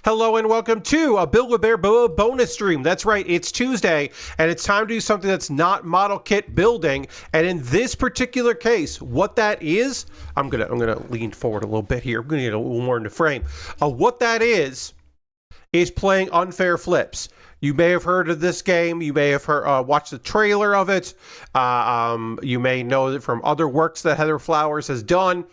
Hello and welcome to a BWB bonus stream. That's right, it's Tuesday and it's time to do something that's not model kit building. And in this particular case, what that is, I'm gonna lean forward a little bit here. I'm gonna get a little more in the frame. What that is playing unfair flips. You may have heard of this game. You may have watched the trailer of it. You may know it from other works that Heather Flowers has done.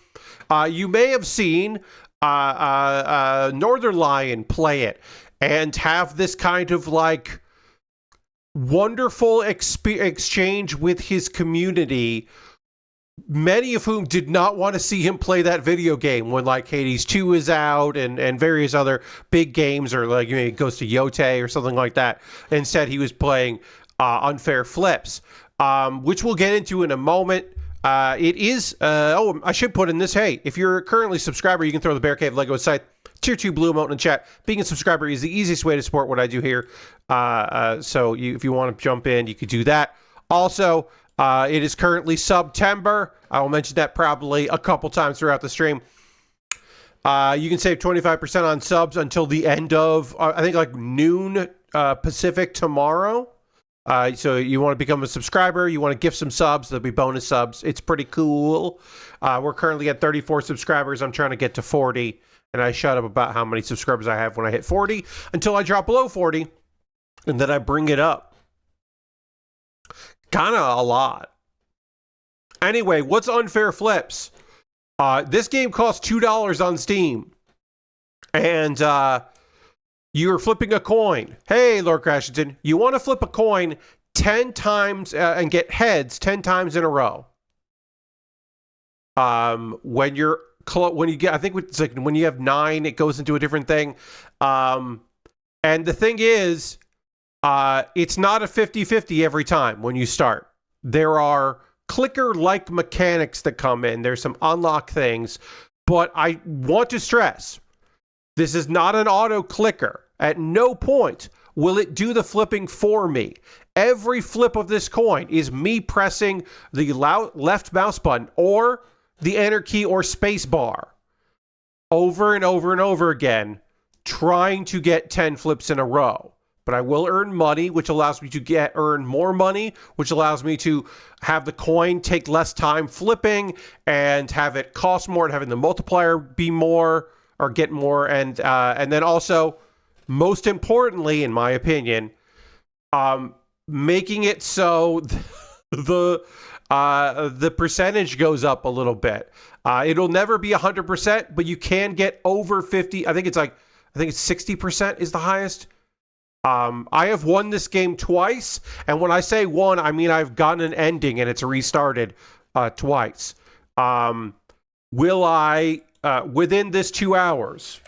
You may have seen Northern Lion play it and have this kind of like wonderful exchange with his community, many of whom did not want to see him play that video game when like Hades 2 is out and various other big games, or like he goes to Yote or something like that. Instead, he was playing unfair flips, which we'll get into in a moment. It is, I should put in this, hey, if you're currently a subscriber, you can throw the Bear Cave Lego site, tier 2 blue emote in the chat. Being a subscriber is the easiest way to support what I do here. So if you want to jump in, you could do that. Also, it is currently September. I will mention that probably a couple times throughout the stream. You can save 25% on subs until the end of, I think like noon Pacific tomorrow. So you want to become a subscriber, you want to gift some subs, there'll be bonus subs. It's pretty cool. We're currently at 34 subscribers. I'm trying to get to 40, and I shut up about how many subscribers I have when I hit 40 until I drop below 40, and then I bring it up. Kind of a lot. Anyway, what's unfair flips? This game costs $2 on Steam, and you're flipping a coin. Hey, Lord Crashington, you want to flip a coin 10 times and get heads 10 times in a row. When you get, I think it's like when you have 9, it goes into a different thing. And the thing is, it's not a 50-50 every time when you start. There are clicker-like mechanics that come in. There's some unlock things, but I want to stress, this is not an auto clicker. At no point will it do the flipping for me. Every flip of this coin is me pressing the left mouse button or the enter key or space bar over and over and over again, trying to get 10 flips in a row. But I will earn money, which allows me to earn more money, which allows me to have the coin take less time flipping and have it cost more, and having the multiplier be more or get more, and then also, most importantly, in my opinion, making it so the percentage goes up a little bit. It'll never be 100%, but you can get over 50. I think it's 60% is the highest. I have won this game twice, and when I say won, I mean I've gotten an ending and it's restarted twice. Will I, within this 2 hours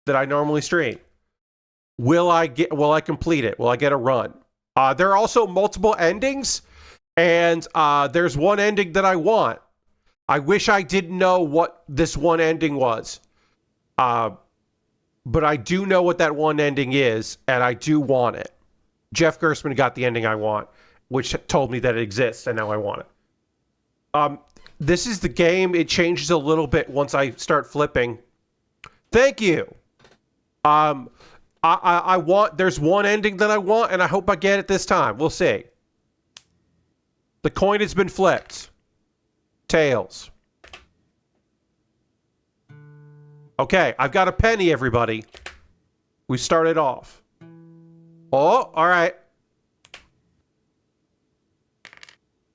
that I normally stream, will I complete it? Will I get a run? There are also multiple endings, and there's one ending that I want. I wish I didn't know what this one ending was. But I do know what that one ending is, and I do want it. Jeff Gerstmann got the ending I want, which told me that it exists, and now I want it. This is the game. It changes a little bit once I start flipping. Thank you. I want, there's one ending that I want, and I hope I get it this time. We'll see. The coin has been flipped. Tails. Okay, I've got a penny, everybody. We started off. Oh, all right.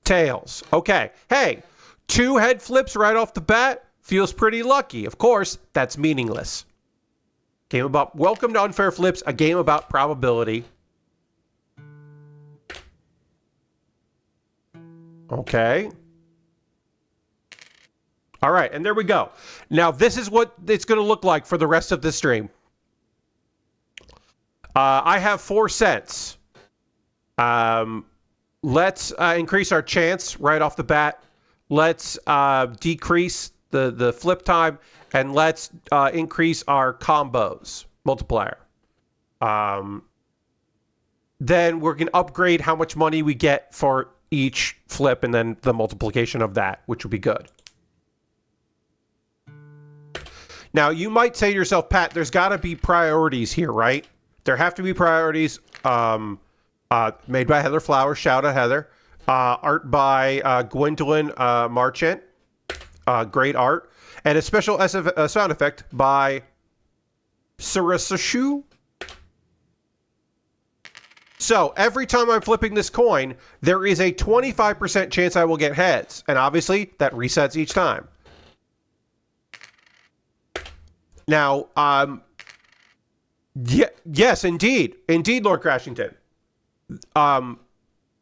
Tails. Okay. Hey, 2 head flips right off the bat. Feels pretty lucky. Of course, that's meaningless. Game about, welcome to Unfair Flips, a game about probability. Okay. All right, and there we go. Now, this is what it's going to look like for the rest of the stream. I have 4 cents. Let's increase our chance right off the bat. Let's decrease the flip time, and let's increase our combos multiplier. Then we're going to upgrade how much money we get for each flip, and then the multiplication of that, which will be good. Now, you might say to yourself, Pat, there's got to be priorities here, right? There have to be priorities. Made by Heather Flowers. Shout out, Heather. Art by Gwendolyn Marchant. Great art. And a special sound effect by Sarasashu. So, every time I'm flipping this coin, there is a 25% chance I will get heads. And obviously, that resets each time. Now, yes, indeed. Indeed, Lord Crashington.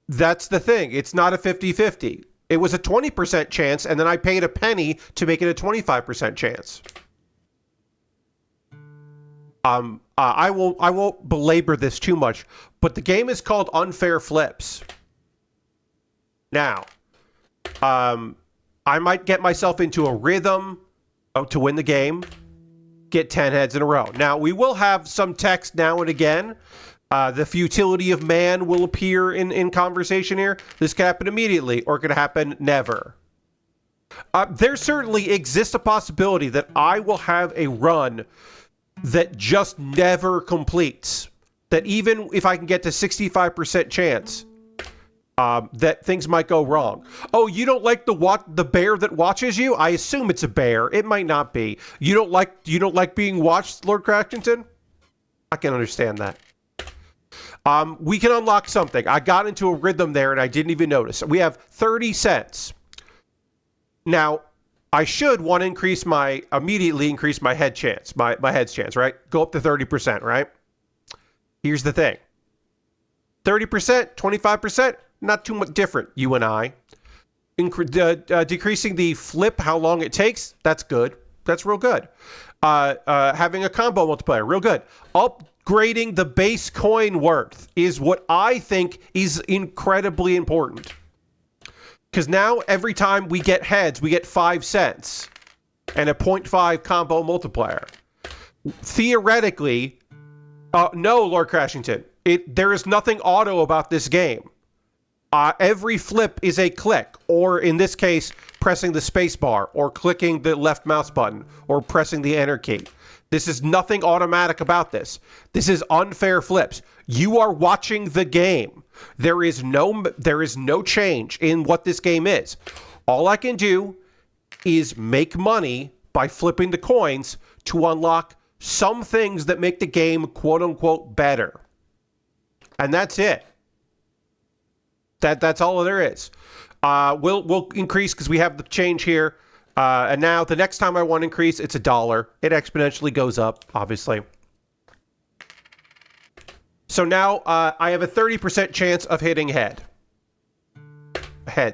That's the thing. It's not a 50-50. It was a 20% chance, and then I paid a penny to make it a 25% chance. I won't belabor this too much, but the game is called Unfair Flips. Now, I might get myself into a rhythm to win the game, get 10 heads in a row. Now, we will have some text now and again. The futility of man will appear in conversation here. This could happen immediately, or it could happen never. There certainly exists a possibility that I will have a run that just never completes. That even if I can get to 65% chance, that things might go wrong. Oh, you don't like the bear that watches you? I assume it's a bear. It might not be. You don't like being watched, Lord Crackington? I can understand that. We can unlock something. I got into a rhythm there and I didn't even notice. We have 30 cents. Now, I should want to immediately increase my head chance, my head's chance, right? Go up to 30%, right? Here's the thing. 30%, 25%, not too much different, you and I. Decreasing the flip, how long it takes, that's good. That's real good. Having a combo multiplier, real good. Upgrading the base coin worth is what I think is incredibly important. Because now every time we get heads, we get 5 cents and a 0.5 combo multiplier. Theoretically, no, Lord Crashington, there is nothing auto about this game. Every flip is a click, or in this case, pressing the space bar, or clicking the left mouse button, or pressing the enter key. This is nothing automatic about this. This is unfair flips. You are watching the game. There is no change in what this game is. All I can do is make money by flipping the coins to unlock some things that make the game quote unquote better. And that's it. That's all there is. We'll increase because we have the change here. And now the next time I want to increase, it's $1. It exponentially goes up, obviously. So now I have a 30% chance of hitting heads,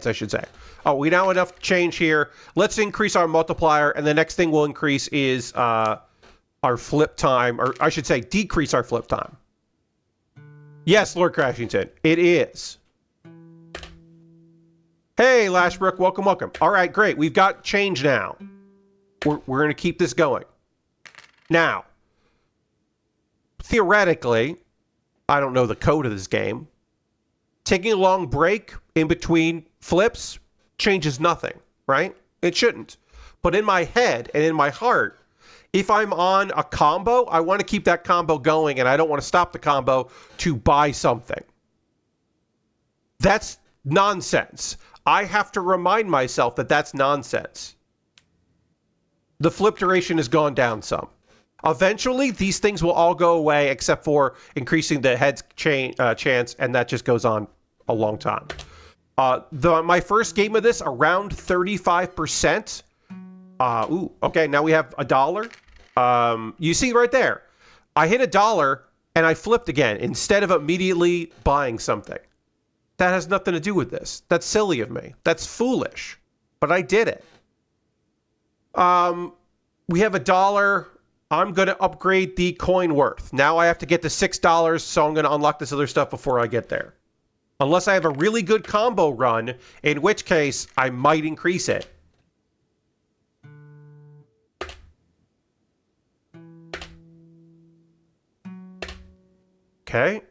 I should say. Oh, we now have enough change here. Let's increase our multiplier, and the next thing we'll increase is our flip time, or I should say decrease our flip time. Yes, Lord Crashington, it is. Hey, Lashbrook, welcome. All right, great. We've got change now. We're going to keep this going. Now, theoretically, I don't know the code of this game. Taking a long break in between flips changes nothing, right? It shouldn't. But in my head and in my heart, if I'm on a combo, I want to keep that combo going, and I don't want to stop the combo to buy something. That's nonsense. I have to remind myself that that's nonsense. The flip duration has gone down some. Eventually, these things will all go away except for increasing the heads chance, and that just goes on a long time. My first game of this, around 35%. Okay, now we have $1. You see right there, I hit $1 and I flipped again instead of immediately buying something. That has nothing to do with this. That's silly of me. That's foolish. But I did it. We have $1. I'm going to upgrade the coin worth. Now I have to get to $6, so I'm going to unlock this other stuff before I get there. Unless I have a really good combo run, in which case I might increase it. Okay.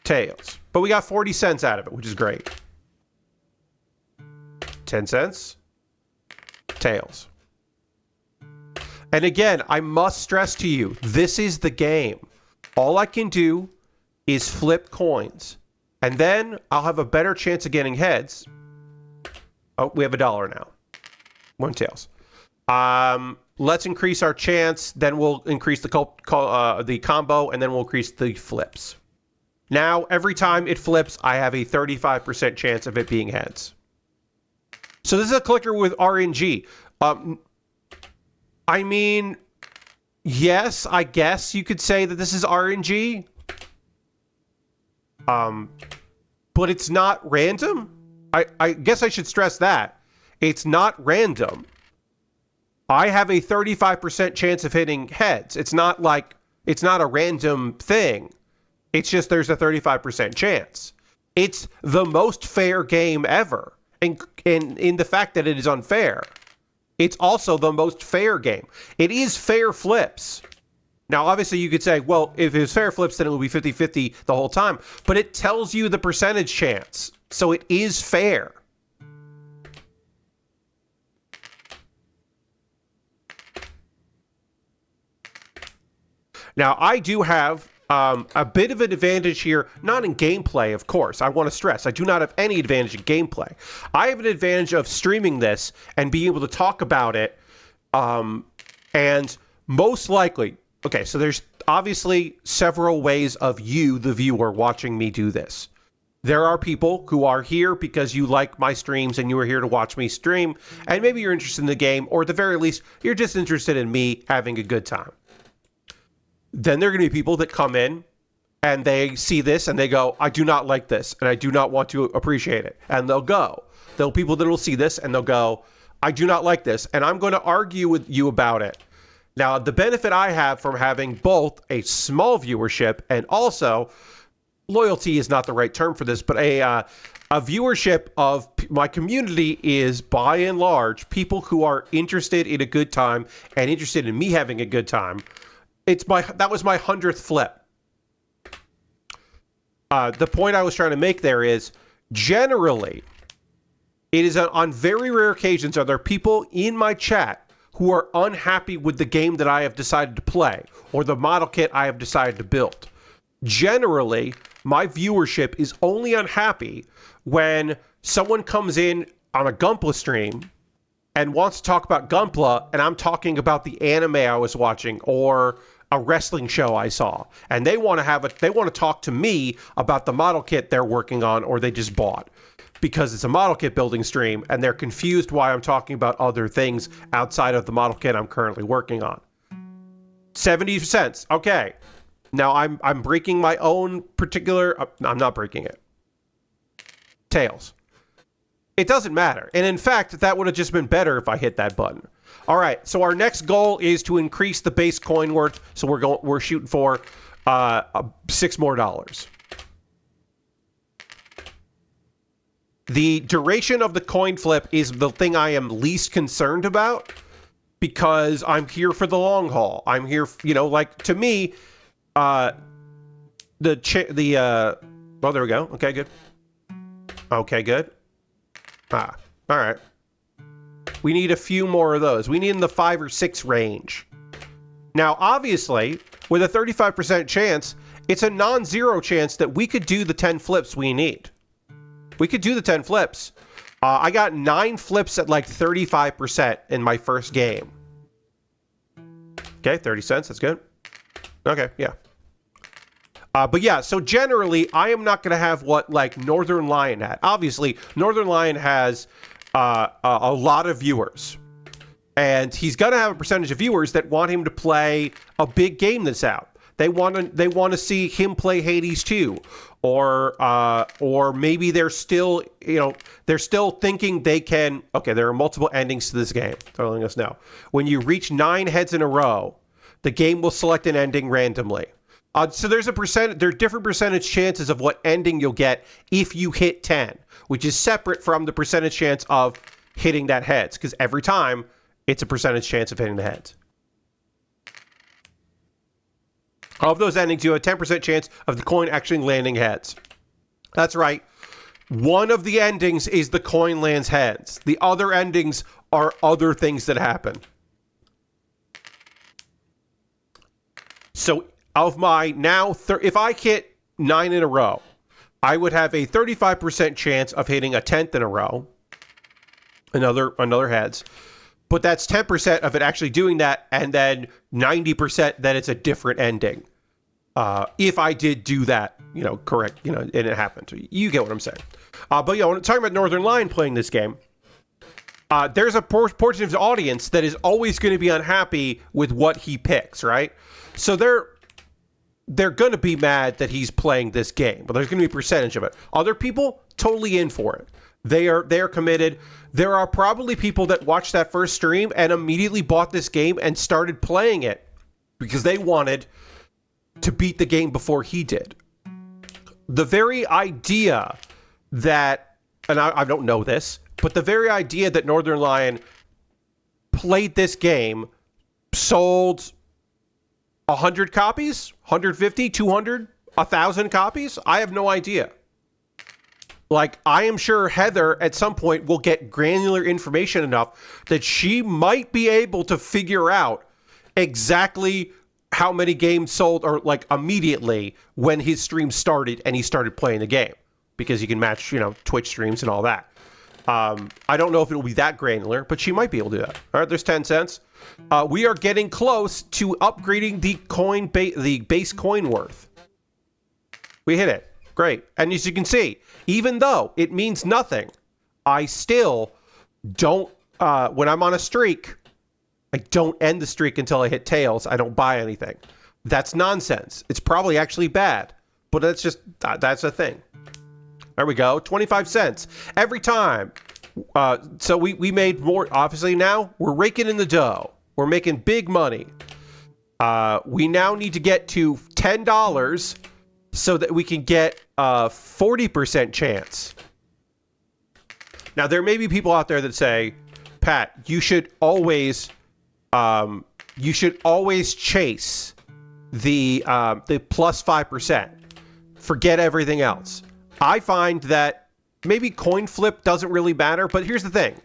Tails. But we got 40 cents out of it, which is great. 10 cents. Tails. And again, I must stress to you, this is the game. All I can do is flip coins. And then I'll have a better chance of getting heads. Oh, we have $1 now. 1 tails. Let's increase our chance. Then we'll increase the combo, and then we'll increase the flips. Now, every time it flips, I have a 35% chance of it being heads. So this is a clicker with RNG. I mean, yes, I guess you could say that this is RNG. But it's not random. I guess I should stress that. It's not random. I have a 35% chance of hitting heads. It's not a random thing. It's just there's a 35% chance. It's the most fair game ever. And in the fact that it is unfair, it's also the most fair game. It is fair flips. Now, obviously, you could say, well, if it's fair flips, then it will be 50-50 the whole time. But it tells you the percentage chance. So it is fair. Now, I do have a bit of an advantage here, not in gameplay, of course. I want to stress, I do not have any advantage in gameplay. I have an advantage of streaming this and being able to talk about it. And most likely, okay, so there's obviously several ways of you, the viewer, watching me do this. There are people who are here because you like my streams and you are here to watch me stream, and maybe you're interested in the game, or at the very least, you're just interested in me having a good time. Then there are going to be people that come in and they see this and they go, I do not like this and I do not want to appreciate it. And they'll go. There'll be people that will see this and they'll go, I do not like this. And I'm going to argue with you about it. Now, the benefit I have from having both a small viewership and also, loyalty is not the right term for this, but a viewership of my community is, by and large, people who are interested in a good time and interested in me having a good time. That was my 100th flip. The point I was trying to make there is, generally, it is on very rare occasions are there people in my chat who are unhappy with the game that I have decided to play or the model kit I have decided to build. Generally, my viewership is only unhappy when someone comes in on a Gunpla stream and wants to talk about Gunpla, and I'm talking about the anime I was watching or a wrestling show I saw, and they want to talk to me about the model kit they're working on or they just bought, because it's a model kit building stream and they're confused why I'm talking about other things outside of the model kit I'm currently working on. 70 cents. Okay. Now I'm breaking my own particular, I'm not breaking it. Tails. It doesn't matter. And in fact, that would have just been better if I hit that button. All right, so our next goal is to increase the base coin worth. So we're shooting for $6 more. The duration of the coin flip is the thing I am least concerned about because I'm here for the long haul. I'm here, to me, oh, there we go. Okay, good. Okay, good. All right. We need a few more of those. We need in the 5 or 6 range. Now, obviously, with a 35% chance, it's a non-zero chance that we could do the 10 flips we need. We could do the 10 flips. I got 9 flips at like 35% in my first game. Okay, 30 cents. That's good. Okay, yeah. But yeah, so generally, I am not going to have what like Northern Lion had. Obviously, Northern Lion has a lot of viewers. And he's going to have a percentage of viewers that want him to play a big game that's out. They want to see him play Hades 2. Or maybe they're still, they're still thinking they can. Okay, there are multiple endings to this game. Telling us now. When you reach 9 heads in a row, the game will select an ending randomly. So there are different percentage chances of what ending you'll get if you hit 10, which is separate from the percentage chance of hitting that heads, because every time it's a percentage chance of hitting the heads. Of those endings, you have a 10% chance of the coin actually landing heads. That's right. One of the endings is the coin lands heads. The other endings are other things that happen. So of my now, if I hit 9 in a row, I would have a 35% chance of hitting a 10th in a row. Another heads. But that's 10% of it actually doing that, and then 90% that it's a different ending. If I did do that, correct, and it happened. You get what I'm saying. But when I'm talking about Northern Lion playing this game, there's a portion of the audience that is always going to be unhappy with what he picks, right? So they're going to be mad that he's playing this game, but there's going to be a percentage of it. Other people, totally in for it. They are committed. There are probably people that watched that first stream and immediately bought this game and started playing it because they wanted to beat the game before he did. The very idea that, and I don't know this, but the very idea that Northern Lion played this game, sold 100 copies, 150, 200, 1,000 copies, I have no idea. Like, I am sure Heather at some point will get granular information enough that she might be able to figure out exactly how many games sold, or like immediately when his stream started and he started playing the game, because you can match, Twitch streams and all that. I don't know if it will be that granular, but she might be able to do that. All right, there's 10 cents. We are getting close to upgrading the base coin worth. We hit it. Great. And as you can see, even though it means nothing, I still don't, when I'm on a streak, I don't end the streak until I hit tails. I don't buy anything. That's nonsense. It's probably actually bad, but that's a thing. There we go. 25 cents every time. So we made more. Obviously now we're raking in the dough. We're making big money. We now need to get to $10 so that we can get a 40% chance. Now there may be people out there that say, Pat, you should always chase the plus 5%. Forget everything else. I find that maybe coin flip doesn't really matter, but here's the thing.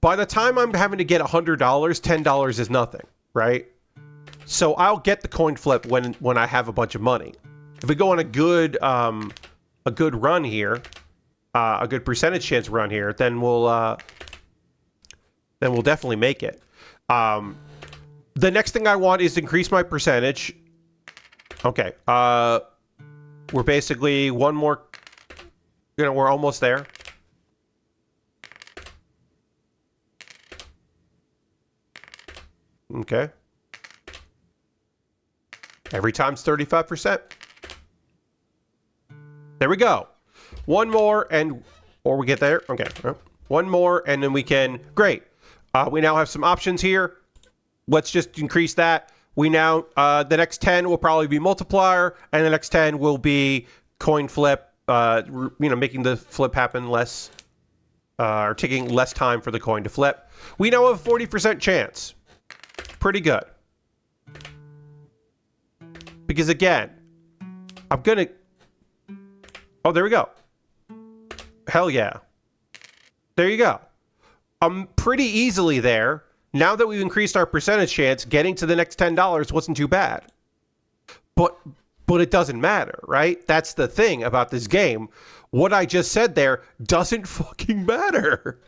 By the time I'm having to get $100, $10 is nothing, right? So I'll get the coin flip when I have a bunch of money. If we go on a good run here, a good percentage chance run here, then we'll definitely make it. The next thing I want is to increase my percentage. Okay. We're basically one more. We're almost there. Okay. Every time's 35%. There we go. One more or we get there. Okay. One more and then we can, great. We now have some options here. Let's just increase that. We now, the next 10 will probably be multiplier and the next 10 will be coin flip. Making the flip happen less, or taking less time for the coin to flip. We now have a 40% chance. Pretty good. Because again, I'm gonna... Oh, there we go. Hell yeah. There you go. I'm pretty easily there. Now that we've increased our percentage chance, getting to the next $10 wasn't too bad. But it doesn't matter, right? That's the thing about this game. What I just said there doesn't fucking matter.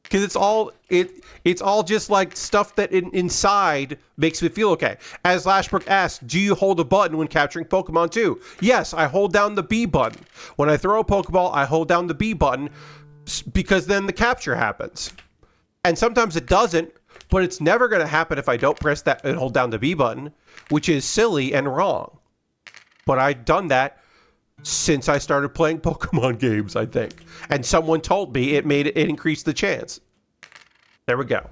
Because it's all just like stuff that inside makes me feel okay. As Lashbrook asked, do you hold a button when capturing Pokemon too? Yes, I hold down the B button. When I throw a Pokeball, I hold down the B button because then the capture happens. And sometimes it doesn't, but it's never going to happen if I don't press that and hold down the B button, which is silly and wrong. But I've done that since I started playing Pokemon games, I think. And someone told me it increased the chance. There we go.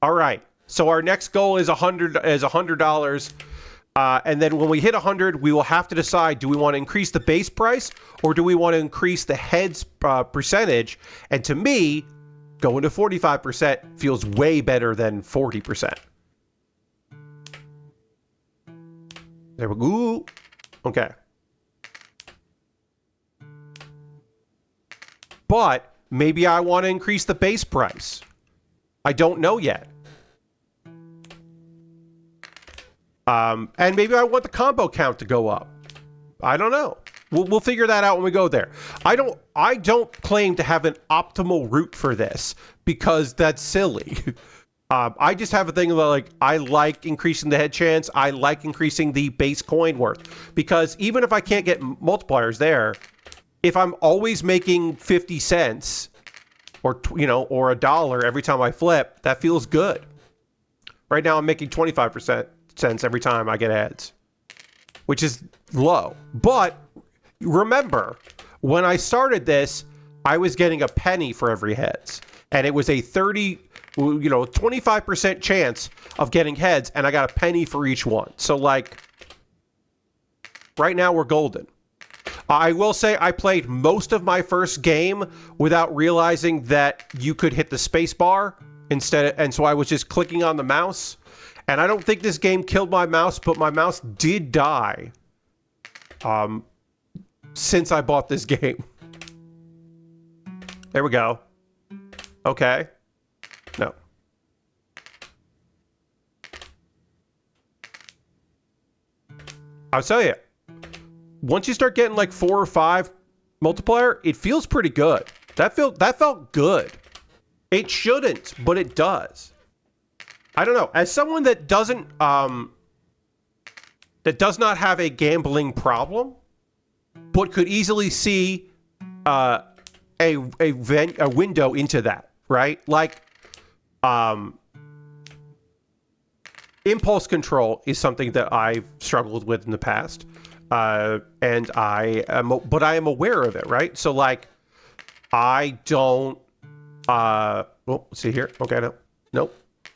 All right. So our next goal is $100. And then when we hit 100, we will have to decide, do we want to increase the base price or do we want to increase the heads percentage? And to me, going to 45% feels way better than 40%. There we go. Okay. But maybe I want to increase the base price. I don't know yet. And maybe I want the combo count to go up. I don't know. We'll figure that out when we go there. I don't claim to have an optimal route for this because that's silly. I just have a thing about, like, I like increasing the head chance. I like increasing the base coin worth, because even if I can't get multipliers there, if I'm always making 50 cents or or $1 every time I flip, that feels good. Right now I'm making 25% cents every time I get heads, which is low. But remember, when I started this, I was getting a penny for every heads, and it was a 25% chance of getting heads, and I got a penny for each one. So, like, right now we're golden. I will say I played most of my first game without realizing that you could hit the space bar instead, and so I was just clicking on the mouse. And I don't think this game killed my mouse, but my mouse did die since I bought this game. There we go. Okay. No. I'll tell you, once you start getting like 4 or 5 multiplier, it feels pretty good. That felt good. It shouldn't, but it does. I don't know. As someone that does not have a gambling problem, but could easily see a window into that, right? Like, impulse control is something that I've struggled with in the past, and I am aware of it, right? So, like, I don't. Let's see here. Okay, nope.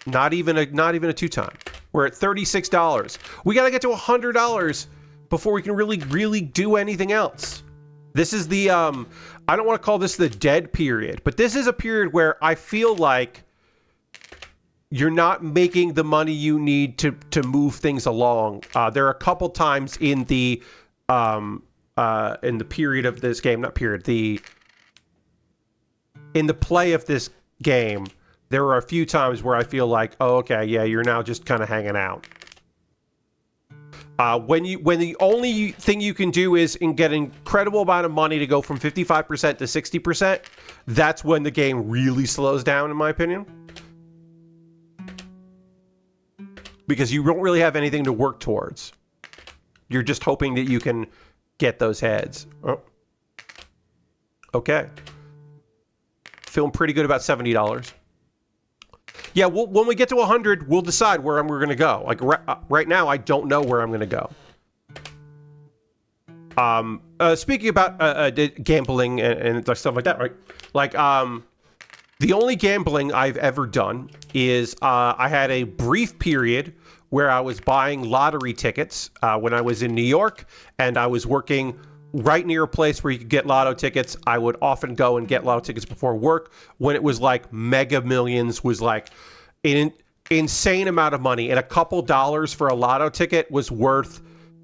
Not even a 2-time. We're at $36. We got to get to $100 before we can really do anything else. This is the I don't want to call this the dead period, but this is a period where I feel like you're not making the money you need to move things along. There are a couple times in the period of this game, in the play of this game, there were a few times where I feel like, oh, okay, yeah, you're now just kind of hanging out. When the only thing you can do is get an incredible amount of money to go from 55% to 60%, that's when the game really slows down, in my opinion. Because you don't really have anything to work towards. You're just hoping that you can get those heads. Oh. Okay. Feeling pretty good about $70. Yeah, when we get to 100, we'll decide where we're going to go. Like, right now, I don't know where I'm going to go. Speaking about gambling and stuff like that, right? Like, the only gambling I've ever done is I had a brief period where I was buying lottery tickets when I was in New York, and I was working right near a place where you could get lotto tickets. I would often go and get lotto tickets before work when it was like Mega Millions was like an insane amount of money, and a couple dollars for a lotto ticket was worth,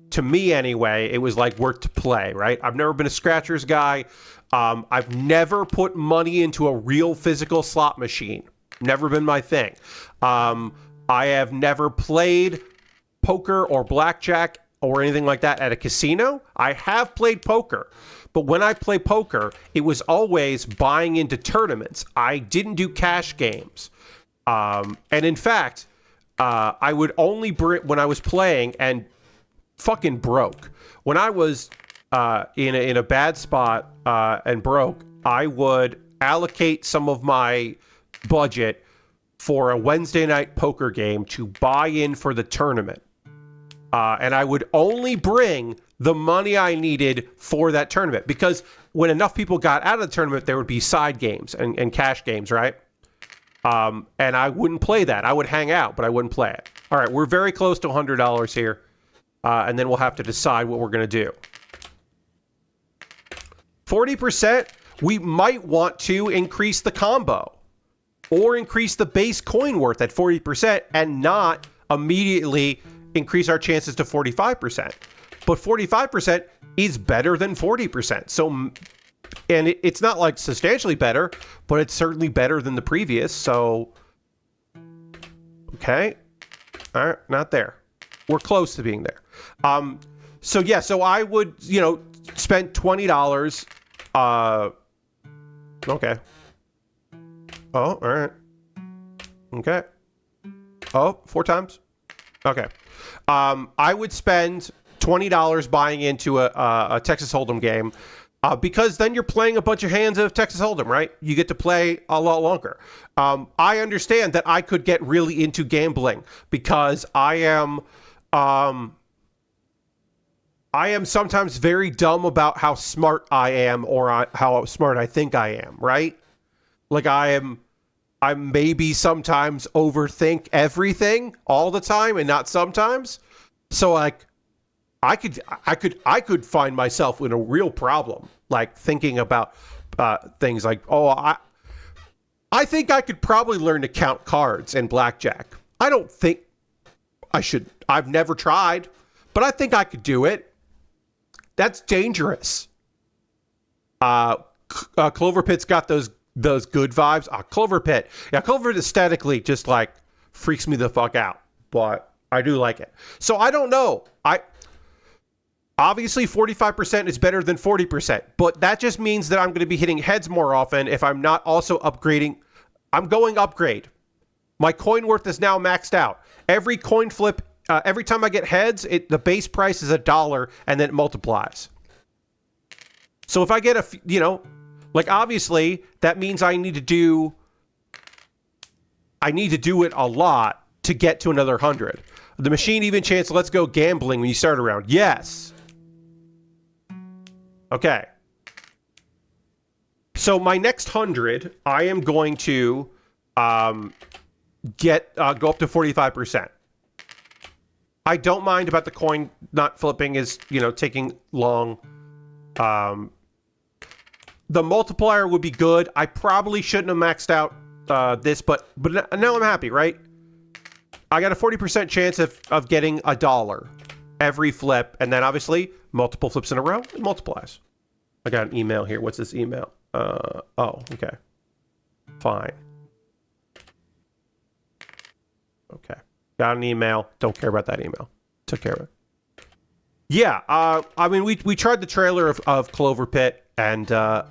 to me anyway, it was like worth to play, right? I've never been a scratchers guy. I've never put money into a real physical slot machine. Never been my thing. I have never played poker or blackjack or anything like that at a casino. I have played poker, but when I play poker, it was always buying into tournaments. I didn't do cash games. And in fact, I would only when I was playing and fucking broke. When I was in a bad spot and broke, I would allocate some of my budget for a Wednesday night poker game to buy in for the tournament. And I would only bring the money I needed for that tournament, because when enough people got out of the tournament, there would be side games and cash games, right? And I wouldn't play that. I would hang out, but I wouldn't play it. All right, we're very close to $100 here, and then we'll have to decide what we're going to do. 40%, we might want to increase the combo or increase the base coin worth at 40% and not immediately increase our chances to 45%. But 45% is better than 40%. So, and it's not like substantially better, but it's certainly better than the previous. So, okay. All right, not there. We're close to being there. So yeah, so I would, you know, spend $20. Okay. Oh, all right. Okay. Oh, 4 times. Okay. I would spend $20 buying into a Texas Hold'em game. Because then you're playing a bunch of hands of Texas Hold'em, right? You get to play a lot longer. I understand that I could get really into gambling because I am sometimes very dumb about how smart I am or how smart I think I am, right? Like I maybe sometimes overthink everything all the time and not sometimes. So like I could find myself in a real problem, like thinking about things like, oh, I think I could probably learn to count cards in blackjack. I don't think I should. I've never tried, but I think I could do it. That's dangerous. Clover Pit's got those good vibes. Clover Pit. Yeah, Clover Pit aesthetically just like freaks me the fuck out, but I do like it. So I don't know. Obviously, 45% is better than 40%, but that just means that I'm going to be hitting heads more often if I'm not also upgrading. I'm going upgrade. My coin worth is now maxed out. Every coin flip, every time I get heads, the base price is $1, and then it multiplies. So if I get like obviously that means I need to do it a lot to get to another 100. The machine even chance let's go gambling when you start around. Yes. Okay. So my next 100, I am going to go up to 45%. I don't mind about the coin not flipping is, taking long. The multiplier would be good. I probably shouldn't have maxed out this, but now I'm happy, right? I got a 40% chance of getting $1 every flip, and then obviously multiple flips in a row, it multiplies. I got an email here. What's this email? Oh, okay. Fine. Okay. Got an email. Don't care about that email. Took care of it. Yeah, I mean, we tried the trailer of Clover Pit, and I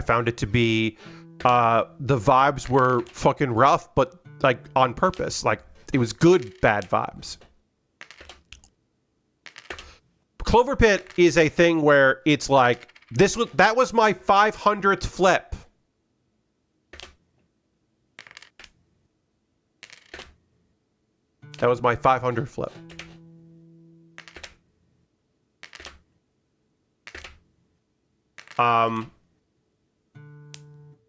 found it to be, the vibes were fucking rough, but, like, on purpose. Like, it was good, bad vibes. Clover Pit is a thing where it's like, that was my 500th flip. That was my 500th flip.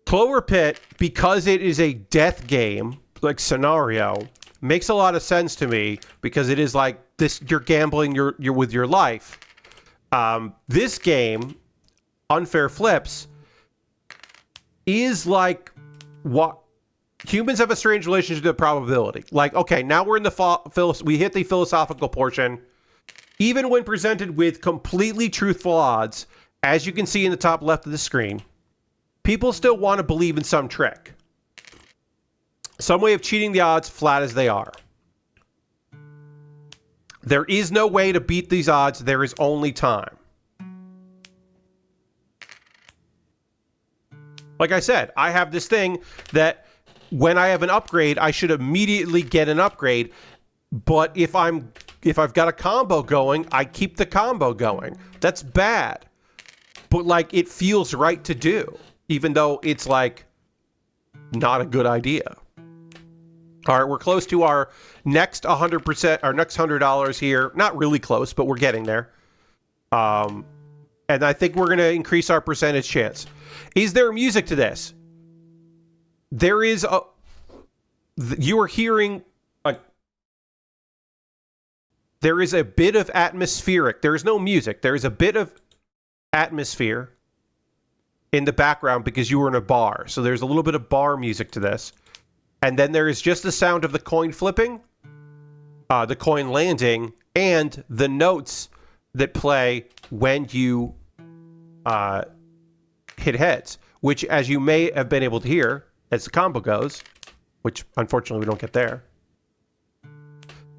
Clover Pit, because it is a death game, like scenario, makes a lot of sense to me because it is like this, you're gambling you're with your life. This game, Unfair Flips, is like what humans have a strange relationship to probability. Like, okay, now we're in we hit the philosophical portion. Even when presented with completely truthful odds, as you can see in the top left of the screen, people still want to believe in some trick. Some way of cheating the odds flat as they are. There is no way to beat these odds. There is only time. Like I said, I have this thing that when I have an upgrade, I should immediately get an upgrade. But if I've got a combo going, I keep the combo going. That's bad. But like it feels right to do, even though it's like not a good idea. All right, we're close to our next 100%, our next $100 here. Not really close, but we're getting there. And I think we're going to increase our percentage chance. Is there music to this? There is you are hearing there is a bit of atmospheric. There is no music. There is a bit of atmosphere in the background because you were in a bar. So there's a little bit of bar music to this. And then there is just the sound of the coin flipping, the coin landing, and the notes that play when you hit heads, which, as you may have been able to hear as the combo goes, which unfortunately we don't get there.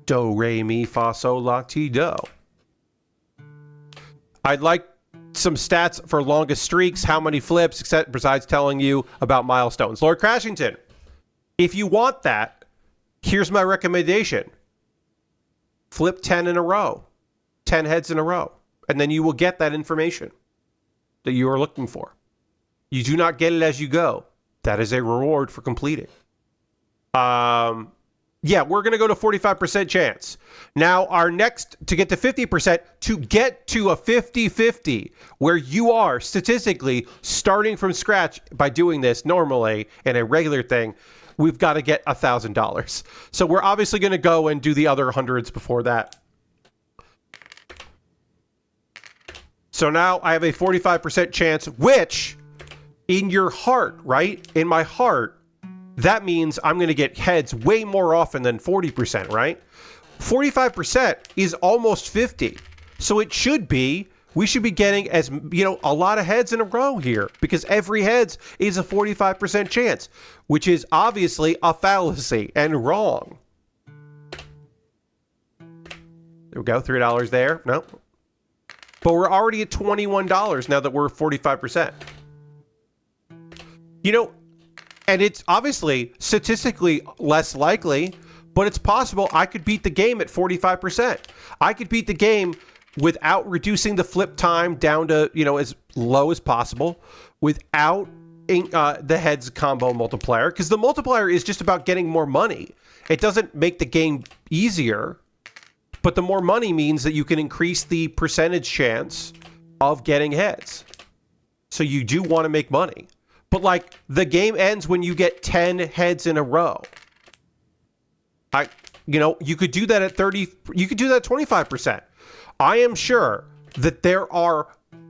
Do, re, mi, fa, sol, la, ti, do. I'd like some stats for longest streaks, how many flips, except besides telling you about milestones. Lord Crashington, if you want that, here's my recommendation. Flip 10 in a row, 10 heads in a row, and then you will get that information that you are looking for. You do not get it as you go. That is a reward for completing. Yeah, we're going to go to 45% chance. Now, our next, to get to 50%, to get to a 50-50, where you are statistically starting from scratch by doing this normally in a regular thing, we've got to get $1,000. So we're obviously going to go and do the other hundreds before that. So now I have a 45% chance, which in your heart, right? In my heart, that means I'm going to get heads way more often than 40%, right? 45% is almost 50. So it should be, we should be getting as, a lot of heads in a row here because every heads is a 45% chance, which is obviously a fallacy and wrong. There we go. $3 there. Nope. But we're already at $21 now that we're 45%. And it's obviously statistically less likely, but it's possible I could beat the game at 45%. I could beat the game without reducing the flip time down to, as low as possible, without the heads combo multiplier, because the multiplier is just about getting more money. It doesn't make the game easier, but the more money means that you can increase the percentage chance of getting heads. So you do want to make money. But the game ends when you get 10 heads in a row. You could do that at 30, you could do that at 25%. I am sure that there are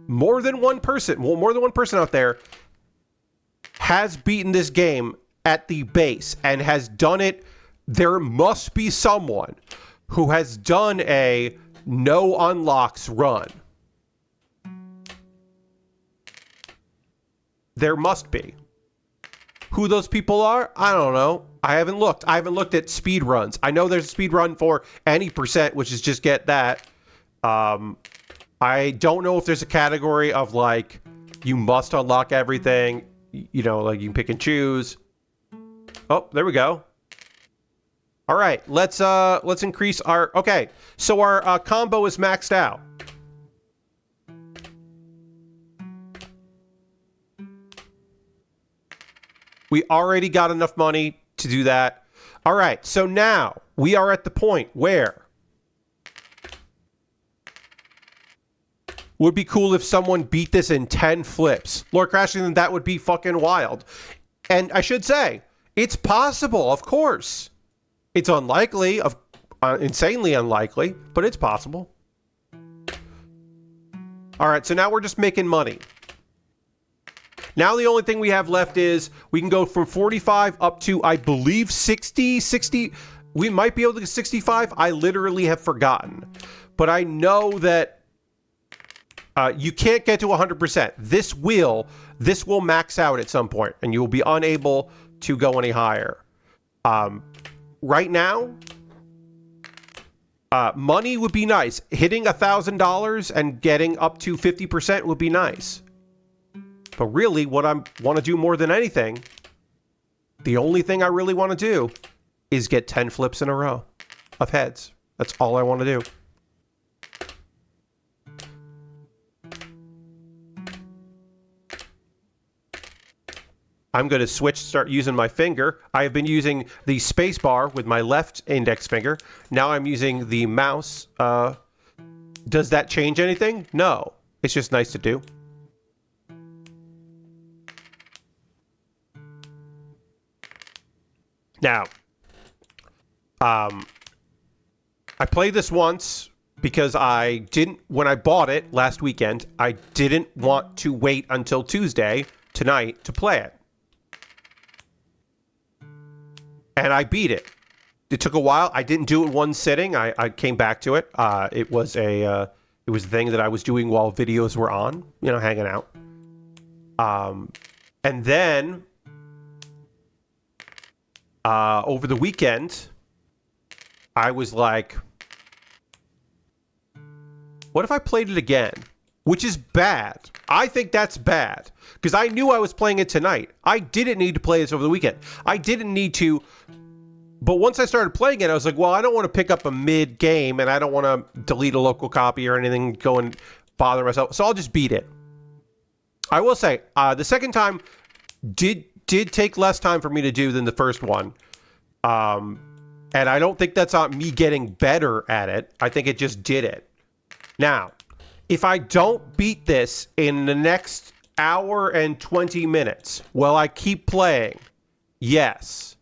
more than one person out there has beaten this game at the base and has done it. There must be someone who has done a no unlocks run. There must be. Who those people are? I don't know. I haven't looked. I haven't looked at speed runs. I know there's a speed run for any percent, which is just get that. I don't know if there's a category of you must unlock everything. You can pick and choose. Oh, there we go. All right, let's increase our. Okay, so our combo is maxed out. We already got enough money to do that. All right, so now we are at the point where would be cool if someone beat this in 10 flips. Lord Crashington, that would be fucking wild. And I should say, it's possible, of course. It's unlikely, insanely unlikely, but it's possible. All right, so now we're just making money. Now the only thing we have left is we can go from 45 up to, I believe, 60. We might be able to get 65. I literally have forgotten. But I know that you can't get to 100%. This will max out at some point, and you will be unable to go any higher. Right now, money would be nice. Hitting $1,000 and getting up to 50% would be nice. But really, what I want to do more than anything, the only thing I really want to do is get 10 flips in a row of heads. That's all I want to do. I'm going to start using my finger. I have been using the space bar with my left index finger. Now I'm using the mouse. Does that change anything? No. It's just nice to do. Now, I played this once because when I bought it last weekend, I didn't want to wait until Tuesday, tonight, to play it. And I beat it. It took a while. I didn't do it one sitting. I came back to it. It was a thing that I was doing while videos were on, hanging out. And then over the weekend, I was like, what if I played it again? Which is bad. I think that's bad. Because I knew I was playing it tonight. I didn't need to play this over the weekend. I didn't need to. But once I started playing it, I was like, well, I don't want to pick up a mid-game, and I don't want to delete a local copy or anything, go and bother myself. So I'll just beat it. I will say, the second time did take less time for me to do than the first one. And I don't think that's on me getting better at it. I think it just did it. Now, if I don't beat this in the next hour and 20 minutes, will I keep playing? Yes,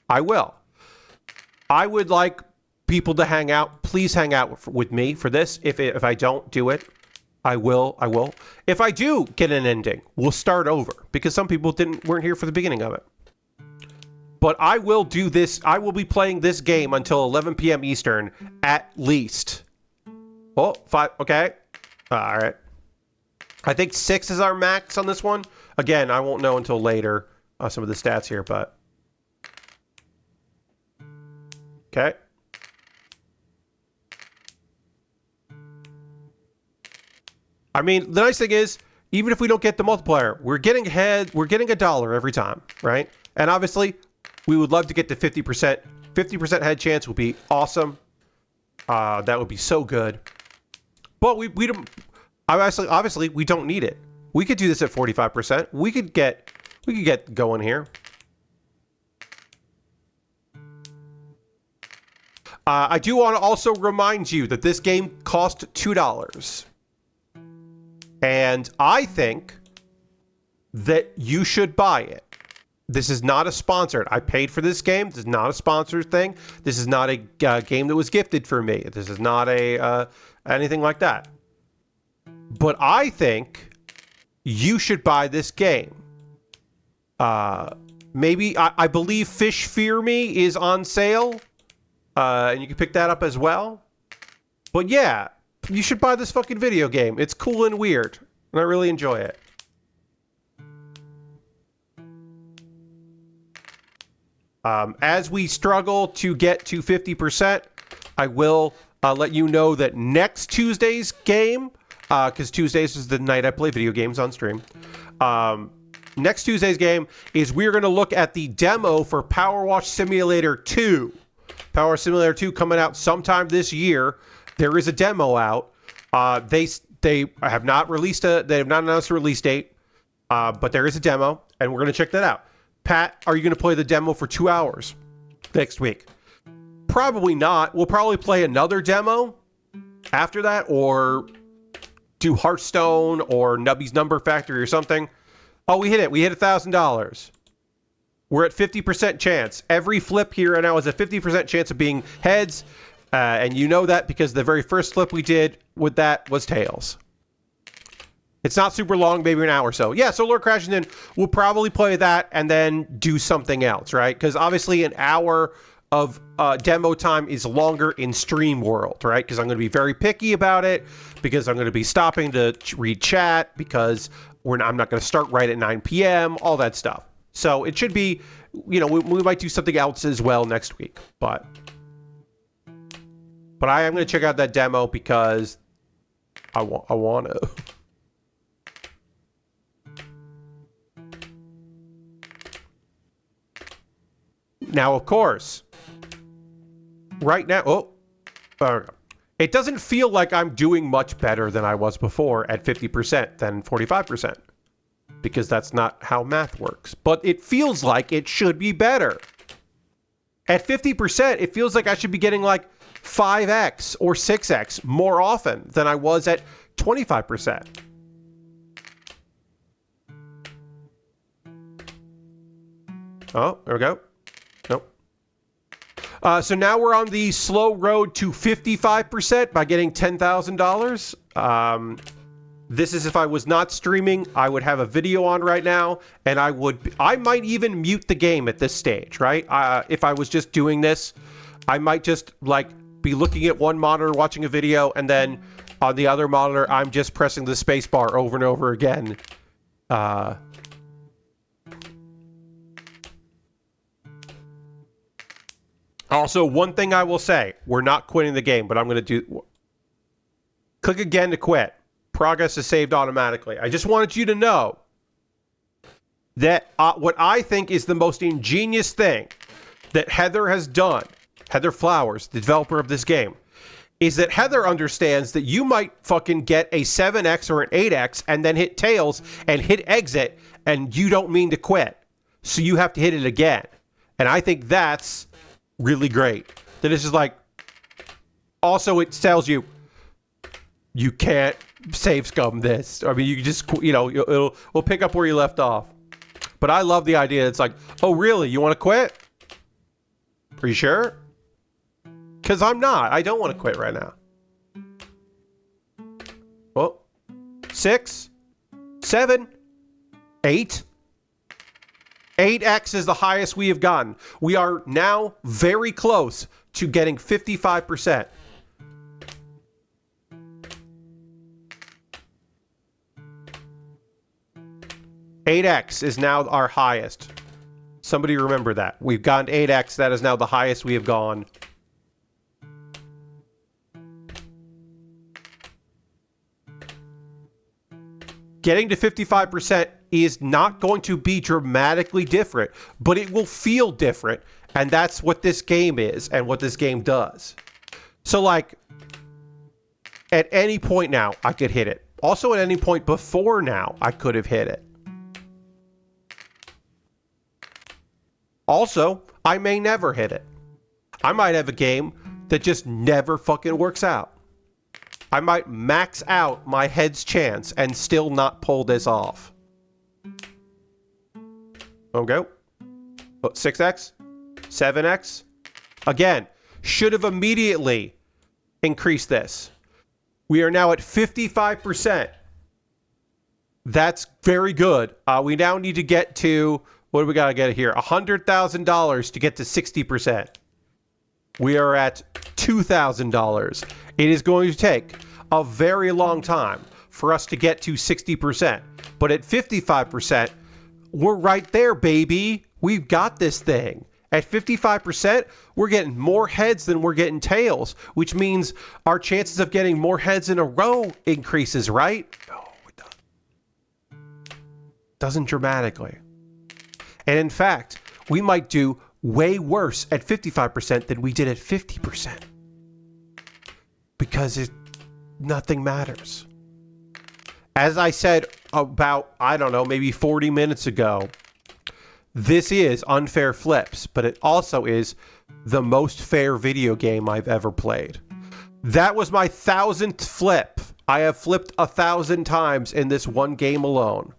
I will. I would like people to hang out. Please hang out with me for this. If I don't do it, I will. If I do get an ending, we'll start over because some people weren't here for the beginning of it. But I will do this. I will be playing this game until 11 p.m. Eastern at least. Oh, 5. Okay. All right. I think 6 is our max on this one. Again, I won't know until later some of the stats here, but. Okay. I mean, the nice thing is, even if we don't get the multiplier, we're getting $1 every time, right? And obviously, we would love to get to 50%. 50% head chance would be awesome. That would be so good. But we don't. Obviously, we don't need it. We could do this at 45%. We could get going here. I do want to also remind you that this game cost $2. And I think that you should buy it. This is not a sponsored. I paid for this game. This is not a sponsored thing. This is not a game that was gifted for me. This is not a anything like that. But I think you should buy this game. Maybe I believe Fish Fear Me is on sale. And you can pick that up as well. But yeah, you should buy this fucking video game. It's cool and weird. And I really enjoy it. As we struggle to get to 50%, I will let you know that next Tuesday's game, because Tuesdays is the night I play video games on stream. Next Tuesday's game is we're going to look at the demo for Power Wash Simulator 2. Power Simulator 2 coming out sometime this year. There is a demo out. They have not announced a release date, but there is a demo, and we're going to check that out. Pat, are you going to play the demo for 2 hours next week? Probably not. We'll probably play another demo after that, or do Hearthstone or Nubby's Number Factory or something. Oh, we hit it. We hit $1,000. We're at 50% chance. Every flip here right now is a 50% chance of being heads. And you know that because the very first flip we did with that was tails. It's not super long, maybe an hour or so. Yeah, so Lord Crashing In, we'll probably play that and then do something else, right? Because obviously an hour of demo time is longer in stream world, right? Because I'm going to be very picky about it, because I'm going to be stopping to read chat, because I'm not going to start right at 9 p.m., all that stuff. So it should be, we might do something else as well next week. But I am going to check out that demo because I want to. Now, of course, right now, it doesn't feel like I'm doing much better than I was before at 50% than 45%. Because that's not how math works. But it feels like it should be better. At 50%, it feels like I should be getting like 5x or 6x more often than I was at 25%. Oh, there we go. Nope. So now we're on the slow road to 55% by getting $10,000. This is if I was not streaming, I would have a video on right now, and I might even mute the game at this stage, right? If I was just doing this, I might just be looking at one monitor, watching a video, and then on the other monitor, I'm just pressing the space bar over and over again. Also, one thing I will say, we're not quitting the game, but I'm going to do... Click again to quit. Progress is saved automatically. I just wanted you to know that what I think is the most ingenious thing that Heather has done, Heather Flowers, the developer of this game, is that Heather understands that you might fucking get a 7x or an 8x and then hit tails and hit exit and you don't mean to quit. So you have to hit it again. And I think that's really great. That it's just like, also it tells you, you can't save scum this. I mean, you just, you know, we'll pick up where you left off. But I love the idea. It's like, oh, really? You want to quit? Are you sure? Because I'm not. I don't want to quit right now. Well, 6, 7, 8. 8x is the highest we have gotten. We are now very close to getting 55%. $8x is now our highest. Somebody remember that. We've gone 8x. That is now the highest we have gone. Getting to 55% is not going to be dramatically different, but it will feel different. And that's what this game is and what this game does. So, like, at any point now, I could hit it. Also, at any point before now, I could have hit it. Also, I may never hit it. I might have a game that just never fucking works out. I might max out my head's chance and still not pull this off. Okay. 6x? 7x? Again, should have immediately increased this. We are now at 55%. That's very good. We now need to get to, what do we got to get here? $100,000 to get to 60%. We are at $2,000. It is going to take a very long time for us to get to 60%. But at 55%, we're right there, baby. We've got this thing. At 55%, we're getting more heads than we're getting tails, which means our chances of getting more heads in a row increases, right? No, it doesn't. Doesn't dramatically. And in fact, we might do way worse at 55% than we did at 50%. Because nothing matters. As I said about, I don't know, maybe 40 minutes ago, this is unfair flips, but it also is the most fair video game I've ever played. That was my 1,000th flip. I have flipped 1,000 times in this one game alone.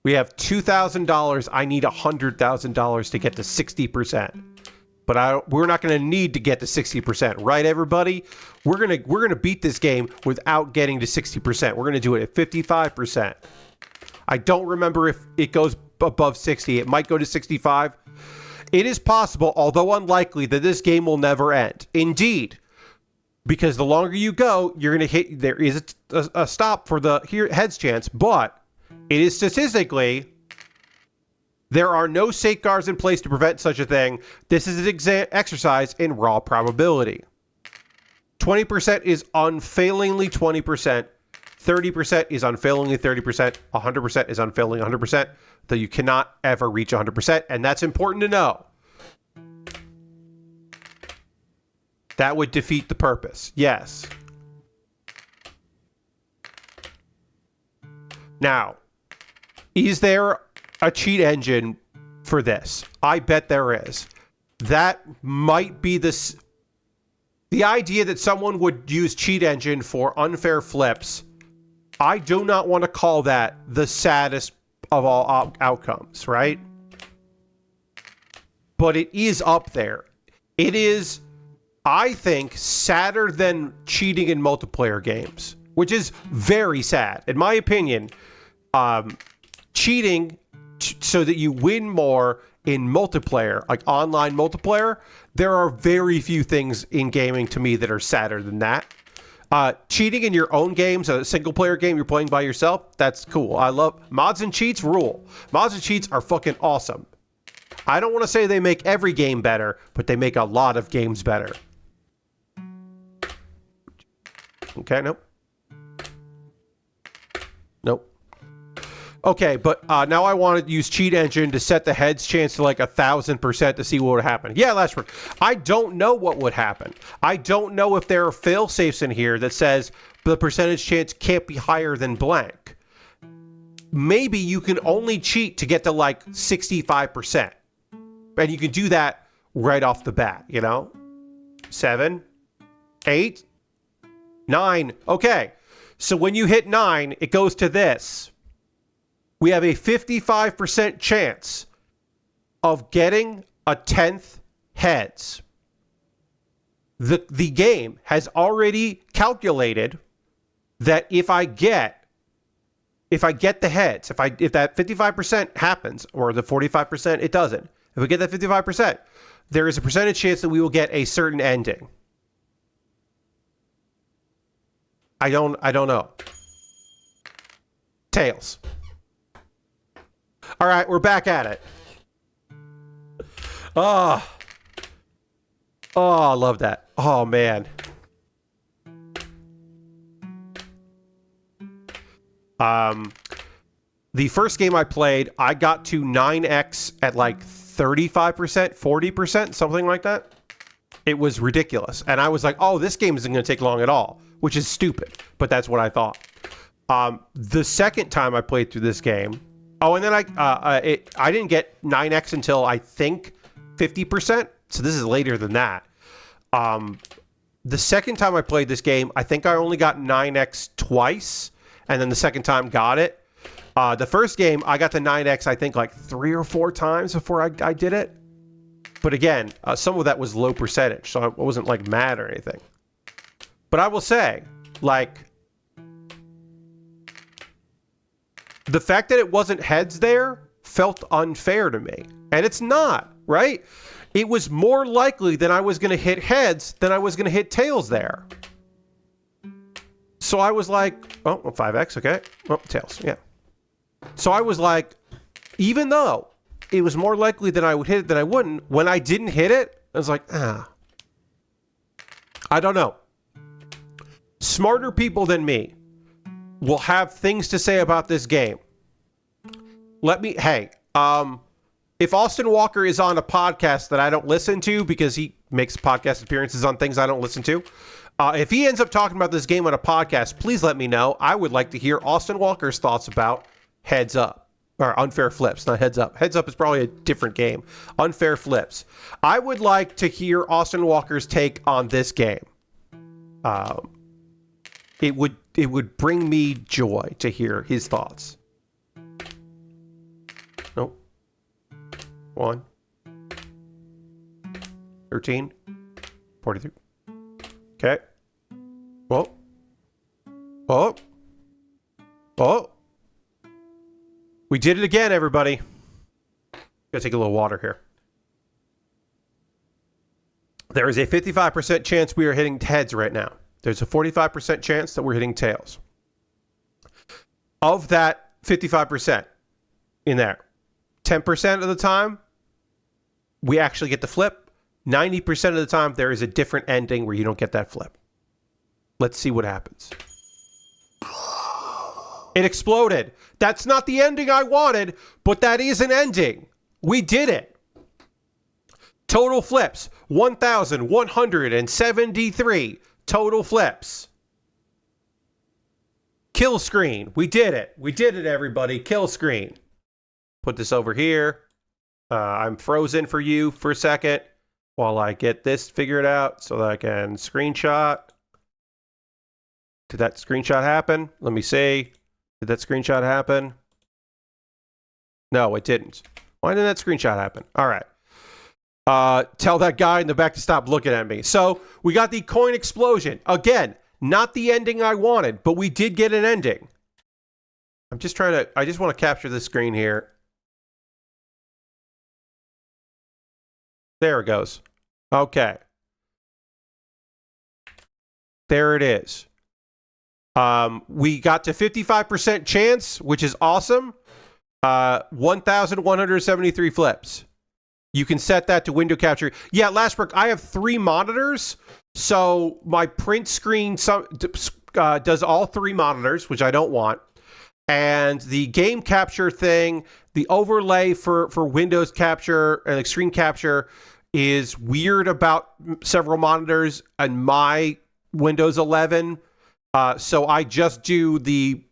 We have $2,000. I need $100,000 to get to 60%. But we're not going to need to get to 60%, right, everybody? We're gonna beat this game without getting to 60%. We're going to do it at 55%. I don't remember if it goes above 60. It might go to 65. It is possible, although unlikely, that this game will never end. Indeed, because the longer you go, you're going to hit. There is a stop for the heads chance, but it is statistically. There are no safeguards in place to prevent such a thing. This is an exercise in raw probability. 20% is unfailingly 20%. 30% is unfailingly 30%. 100% is unfailingly 100%. Though you cannot ever reach 100%. And that's important to know. That would defeat the purpose. Yes. Now, is there a cheat engine for this? I bet there is. That might be the idea that someone would use cheat engine for unfair flips. I do not want to call that the saddest of all outcomes, right? But it is up there. It is, I think, sadder than cheating in multiplayer games, which is very sad. In my opinion, cheating so that you win more in multiplayer, like online multiplayer, there are very few things in gaming to me that are sadder than that. Cheating in your own games, a single-player game you're playing by yourself, that's cool. I love mods and cheats rule. Mods and cheats are fucking awesome. I don't want to say they make every game better, but they make a lot of games better. Okay, nope. Nope. Okay, but now I want to use Cheat Engine to set the heads chance to like 1,000% to see what would happen. Yeah, Lashford, I don't know what would happen. I don't know if there are fail-safes in here that says the percentage chance can't be higher than blank. Maybe you can only cheat to get to like 65%. And you can do that right off the bat, you know? 7, 8, 9. Okay, so when you hit 9, it goes to this. We have a 55% chance of getting a 10th heads. The game has already calculated that if I get the heads, if that 55% happens, or the 45% it doesn't, if we get that 55%, there is a percentage chance that we will get a certain ending. I don't know. Tails. All right, we're back at it. Oh, I love that. Oh, man. The first game I played, I got to 9x at like 35%, 40%, something like that. It was ridiculous. And I was like, oh, this game isn't going to take long at all, which is stupid. But that's what I thought. The second time I played through this game, oh, and then I didn't get 9x until I think 50%. So this is later than that. The second time I played this game, I think I only got 9x twice. And then the second time got it. The first game, I got the 9x, I think like 3 or 4 times before I did it. But again, some of that was low percentage. So I wasn't like mad or anything. But I will say, like, the fact that it wasn't heads there felt unfair to me. And it's not, right? It was more likely that I was going to hit heads than I was going to hit tails there. So I was like, oh, 5x, okay. Oh, tails, yeah. So I was like, even though it was more likely that I would hit it than I wouldn't, when I didn't hit it, I was like, I don't know. Smarter people than me will have things to say about this game. Hey, if Austin Walker is on a podcast that I don't listen to because he makes podcast appearances on things I don't listen to, if he ends up talking about this game on a podcast, please let me know. I would like to hear Austin Walker's thoughts about Heads Up. Or Unfair Flips, not Heads Up. Heads Up is probably a different game. Unfair Flips. I would like to hear Austin Walker's take on this game. It would bring me joy to hear his thoughts. Nope. 1. 13. 43. Okay. Whoa. Whoa. Whoa. We did it again, everybody. Gotta take a little water here. There is a 55% chance we are hitting heads right now. There's a 45% chance that we're hitting tails. Of that 55% in there, 10% of the time, we actually get the flip. 90% of the time, there is a different ending where you don't get that flip. Let's see what happens. It exploded. That's not the ending I wanted, but that is an ending. We did it. Total flips, 1,173 total flips. Kill screen. We did it. We did it, everybody. Kill screen. Put this over here. I'm frozen for you for a second while I get this figured out so that I can screenshot. Did that screenshot happen? Let me see. Did that screenshot happen? No, it didn't. Why didn't that screenshot happen? All right. Tell that guy in the back to stop looking at me. So we got the coin explosion. Again, not the ending I wanted, but we did get an ending. I just want to capture this screen here. There it goes. Okay. There it is. We got to 55% chance, which is awesome. 1,173 flips. You can set that to window capture. Yeah, Lashbrook, I have 3 monitors, so my print screen does all 3 monitors, which I don't want. And the game capture thing, the overlay for Windows capture and screen capture is weird about several monitors and my Windows 11. So I just do the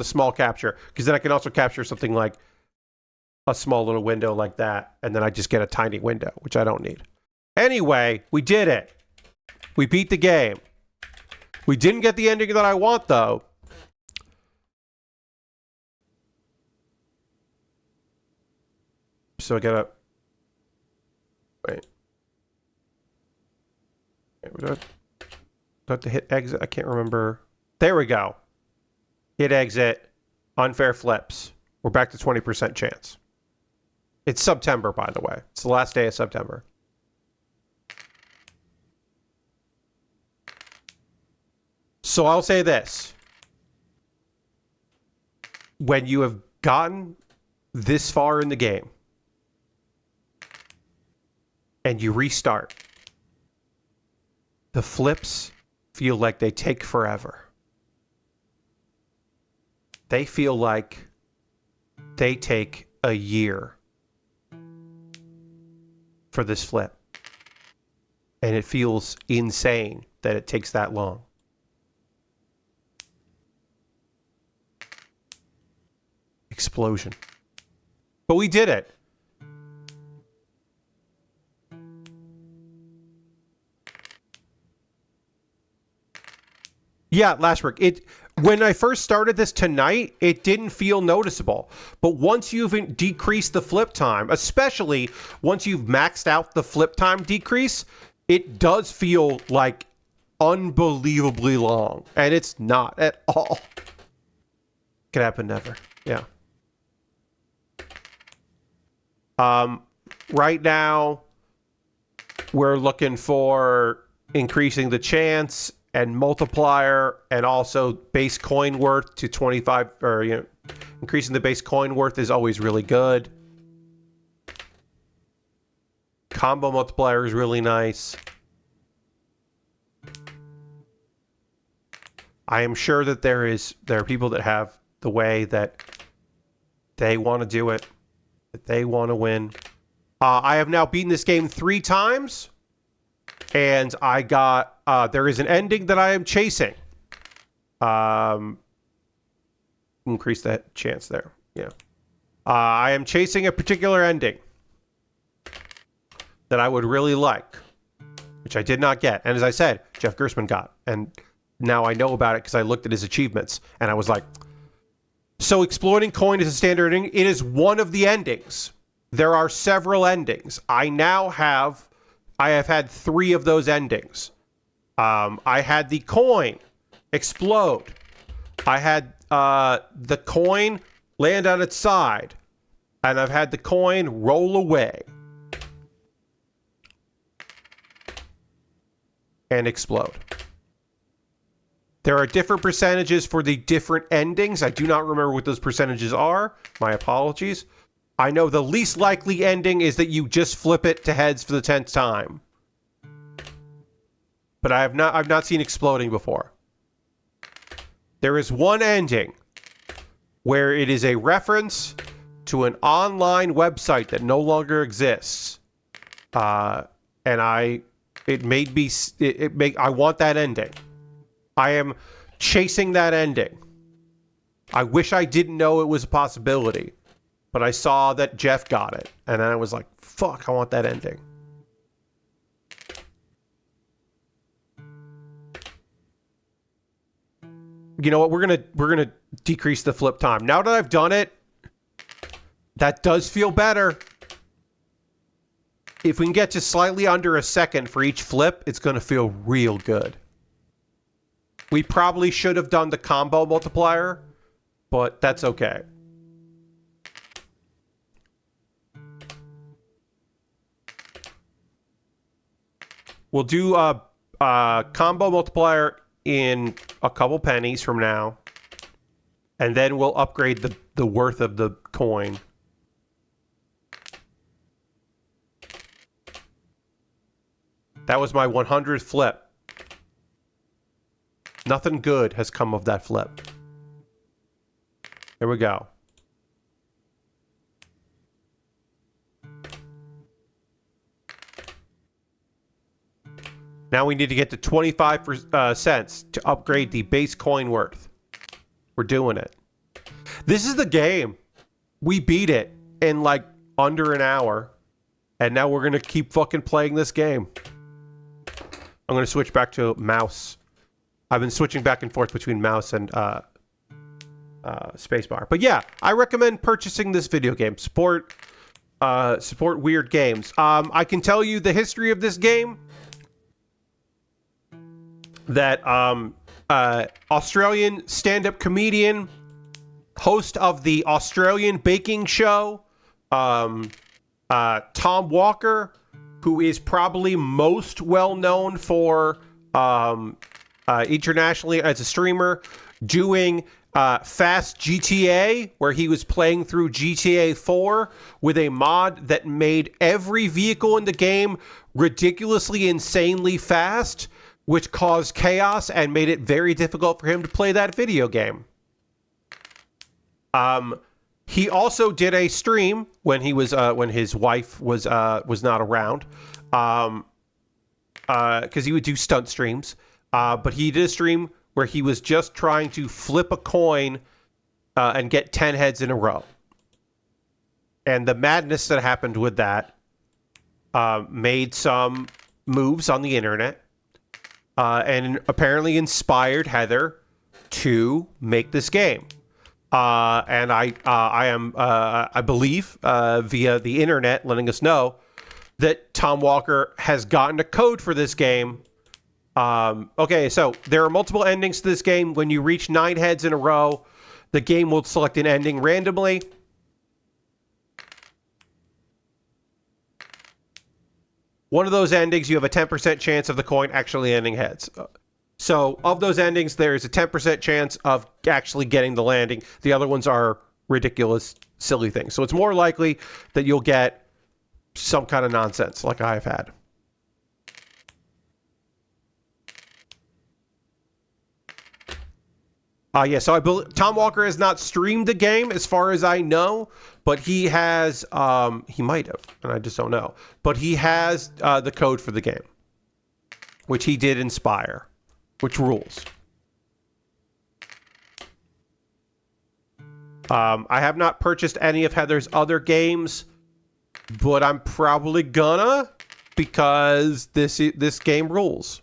small capture, because then I can also capture something like a small little window like that, and then I just get a tiny window, which I don't need. Anyway, we did it. We beat the game. We didn't get the ending that I want, though. So I gotta... Wait. Do I have to hit exit? I can't remember. There we go. Hit exit. Unfair flips. We're back to 20% chance. It's September, by the way. It's the last day of September. So I'll say this. When you have gotten this far in the game and you restart, the flips feel like they take forever. They feel like they take a year for this flip. And it feels insane that it takes that long. Explosion. But we did it. Yeah, Lashbrook, when I first started this tonight, it didn't feel noticeable. But once you've decreased the flip time, especially once you've maxed out the flip time decrease, it does feel like unbelievably long. And it's not at all. Could happen never. Yeah. Right now, we're looking for increasing the chance and multiplier, and also base coin worth to 25, or increasing the base coin worth is always really good. Combo multiplier is really nice. I am sure that there are people that have the way that they want to do it, that they want to win. I have now beaten this game 3 times. And I got, there is an ending that I am chasing. Increase that chance there. Yeah. I am chasing a particular ending that I would really like, which I did not get. And as I said, Jeff Gerstmann got. And now I know about it because I looked at his achievements. And I was like, so exploiting coin is a standard ending. It is one of the endings. There are several endings. I have had 3 of those endings. I had the coin explode. I had the coin land on its side. And I've had the coin roll away. And explode. There are different percentages for the different endings. I do not remember what those percentages are. My apologies. I know the least likely ending is that you just flip it to heads for the 10th time. But I've not seen exploding before. There is one ending where it is a reference to an online website that no longer exists. And I want that ending. I am chasing that ending. I wish I didn't know it was a possibility. But I saw that Jeff got it, and then I was like, fuck, I want that ending. You know what? We're gonna decrease the flip time. Now that I've done it, that does feel better. If we can get to slightly under a second for each flip, it's gonna feel real good. We probably should have done the combo multiplier, but that's okay. We'll do a combo multiplier in a couple pennies from now. And then we'll upgrade the worth of the coin. That was my 100th flip. Nothing good has come of that flip. Here we go. Now we need to get to 25 cents to upgrade the base coin worth. We're doing it. This is the game. We beat it in like under an hour. And now we're going to keep fucking playing this game. I'm going to switch back to mouse. I've been switching back and forth between mouse and spacebar. But yeah, I recommend purchasing this video game. Support weird games. I can tell you the history of this game. That Australian stand-up comedian, host of the Australian baking show, Tom Walker, who is probably most well known for internationally as a streamer, doing Fast GTA, where he was playing through GTA 4 with a mod that made every vehicle in the game ridiculously, insanely fast, which caused chaos and made it very difficult for him to play that video game. He also did a stream when he was when his wife was not around, because he would do stunt streams. But he did a stream where he was just trying to flip a coin and get 10 heads in a row. And the madness that happened with that made some moves on the internet. And apparently inspired Heather to make this game. And I believe via the internet letting us know that Tom Walker has gotten a code for this game. Okay, so there are multiple endings to this game. When you reach 9 heads in a row, the game will select an ending randomly. One of those endings, you have a 10% chance of the coin actually ending heads. So, of those endings, there's a 10% chance of actually getting the landing. The other ones are ridiculous, silly things. So, it's more likely that you'll get some kind of nonsense like I have had. Yeah, so Tom Walker has not streamed the game as far as I know, but he has, he might have, and I just don't know. But he has the code for the game, which he did inspire, which rules. I have not purchased any of Heather's other games, but I'm probably gonna, because this game rules.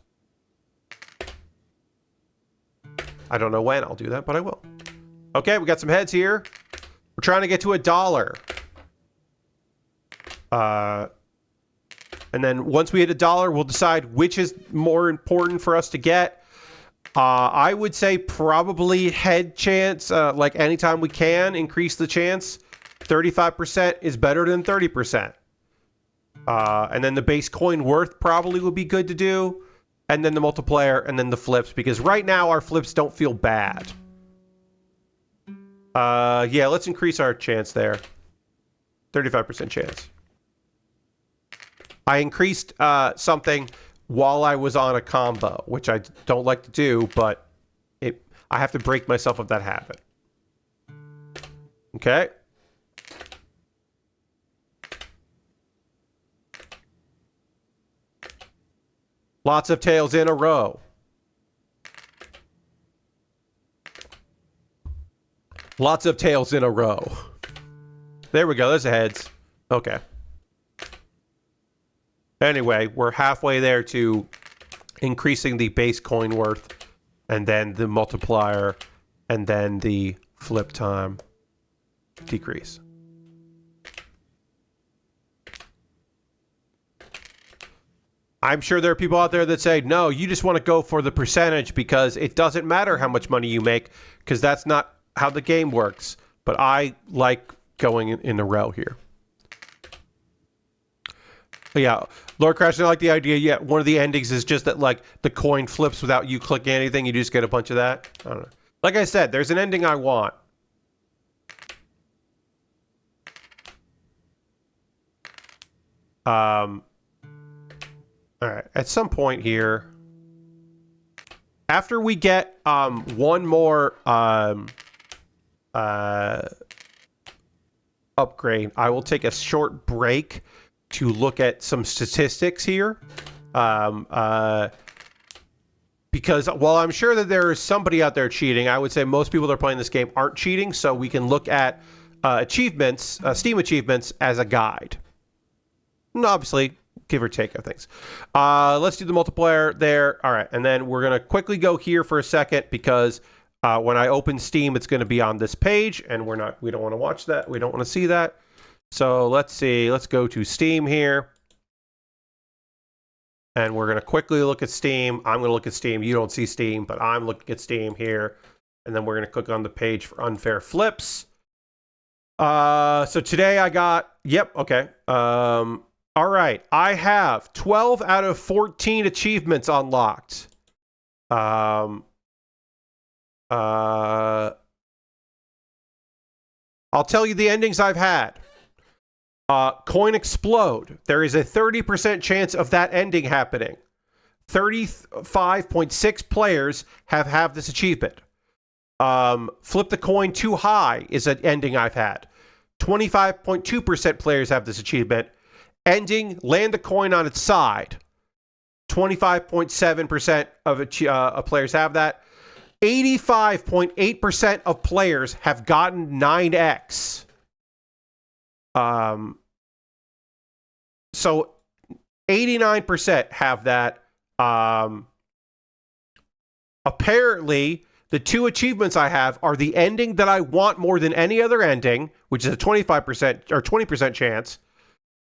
I don't know when I'll do that, but I will. Okay, we got some heads here. We're trying to get to $1. And then once we hit $1, we'll decide which is more important for us to get. I would say probably head chance, like anytime we can, increase the chance. 35% is better than 30%. And then the base coin worth probably would be good to do. And then the multiplier, and then the flips, because right now our flips don't feel bad. Yeah, let's increase our chance there. 35% chance. I increased something while I was on a combo, which I don't like to do, but I have to break myself of that habit. Okay. Lots of tails in a row. Lots of tails in a row. There we go. There's the heads. Okay. Anyway, we're halfway there to increasing the base coin worth, and then the multiplier, and then the flip time decrease. I'm sure there are people out there that say, no, you just want to go for the percentage because it doesn't matter how much money you make, because that's not how the game works. But I like going in a row here. Yeah, Lord Crash, I like the idea. Yeah, one of the endings is just that, like, the coin flips without you clicking anything. You just get a bunch of that. I don't know. Like I said, there's an ending I want. All right. At some point here, after we get one more upgrade, I will take a short break to look at some statistics here. Because while I'm sure that there is somebody out there cheating, I would say most people that are playing this game aren't cheating, so we can look at achievements, Steam achievements, as a guide. And obviously, give or take of things. Let's do the multiplayer there. All right, and then we're going to quickly go here for a second because when I open Steam, it's going to be on this page, and we don't want to watch that. We don't want to see that. So let's see. Let's go to Steam here. And we're going to quickly look at Steam. I'm going to look at Steam. You don't see Steam, but I'm looking at Steam here. And then we're going to click on the page for unfair flips. So today I got, yep, okay. All right, I have 12 out of 14 achievements unlocked. I'll tell you the endings I've had. Coin Explode. There is a 30% chance of that ending happening. 35.6 players have this achievement. Flip the coin too high is an ending I've had. 25.2% players have this achievement. Ending, land the coin on its side. 25.7% of players have that. 85.8% of players have gotten 9x. So 89% have that. Apparently, the two achievements I have are the ending that I want more than any other ending, which is a 25% or 20% chance.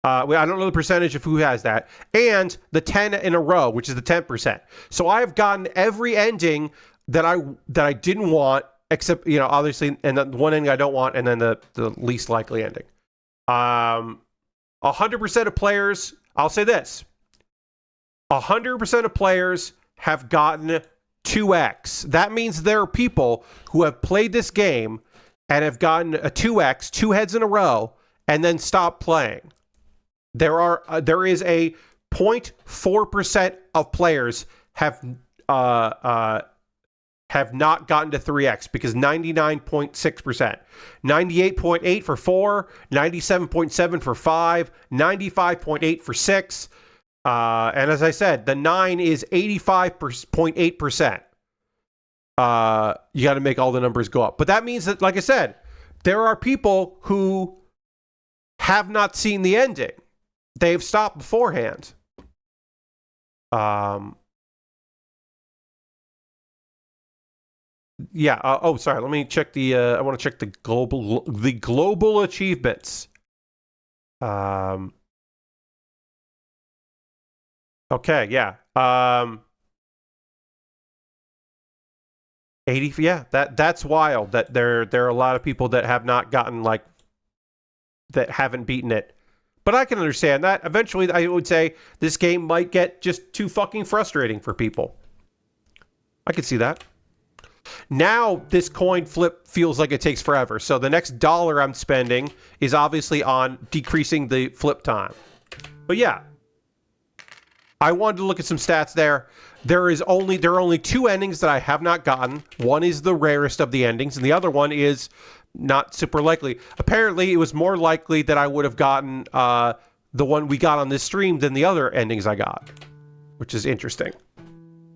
I don't know the percentage of who has that. And the 10 in a row, which is the 10%. So I've gotten every ending that I didn't want, except, you know, obviously, and the one ending I don't want, and then the least likely ending. 100% of players, I'll say this. 100% of players have gotten 2x. That means there are people who have played this game and have gotten a 2x, 2 heads in a row, and then stopped playing. There is a 0.4% of players have not gotten to 3x because 99.6%, 98.8 for 4, 97.7 for 5, 95.8 for 6. And as I said, the 9 is 85.8%. You got to make all the numbers go up. But that means that, like I said, there are people who have not seen the ending. They've stopped beforehand. Yeah. Oh, sorry. Let me check the. I want to check the global achievements. Okay. Yeah. 80. Yeah. That's wild. That there are a lot of people that have not gotten, like, that haven't beaten it. But I can understand that. Eventually, I would say this game might get just too fucking frustrating for people. I could see that. Now, this coin flip feels like it takes forever. So the next dollar I'm spending is obviously on decreasing the flip time. But yeah, I wanted to look at some stats there. There are only 2 endings that I have not gotten. One is the rarest of the endings, and the other one is not super likely. Apparently, it was more likely that I would have gotten the one we got on this stream than the other endings I got, which is interesting.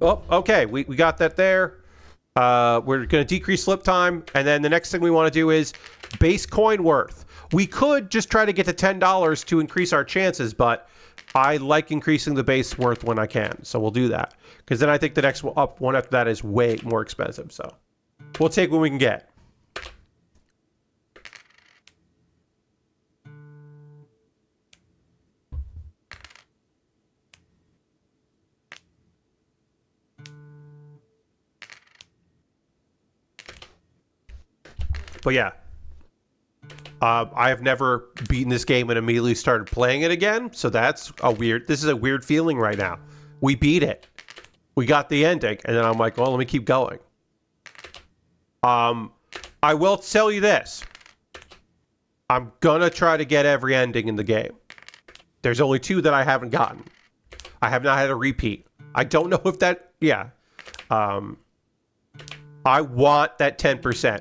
Oh, okay, we got that there. We're going to decrease flip time, and then the next thing we want to do is base coin worth. We could just try to get to $10 to increase our chances, but I like increasing the base worth when I can, so we'll do that. Because then I think the next one after that is way more expensive, so we'll take what we can get. But yeah. I have never beaten this game and immediately started playing it again, so that's a weird. This is a weird feeling right now. We beat it. We got the ending, and then I'm like, well, let me keep going. I will tell you this. I'm gonna try to get every ending in the game. There's only 2 that I haven't gotten. I have not had a repeat. I don't know if that... Yeah. I want that 10%.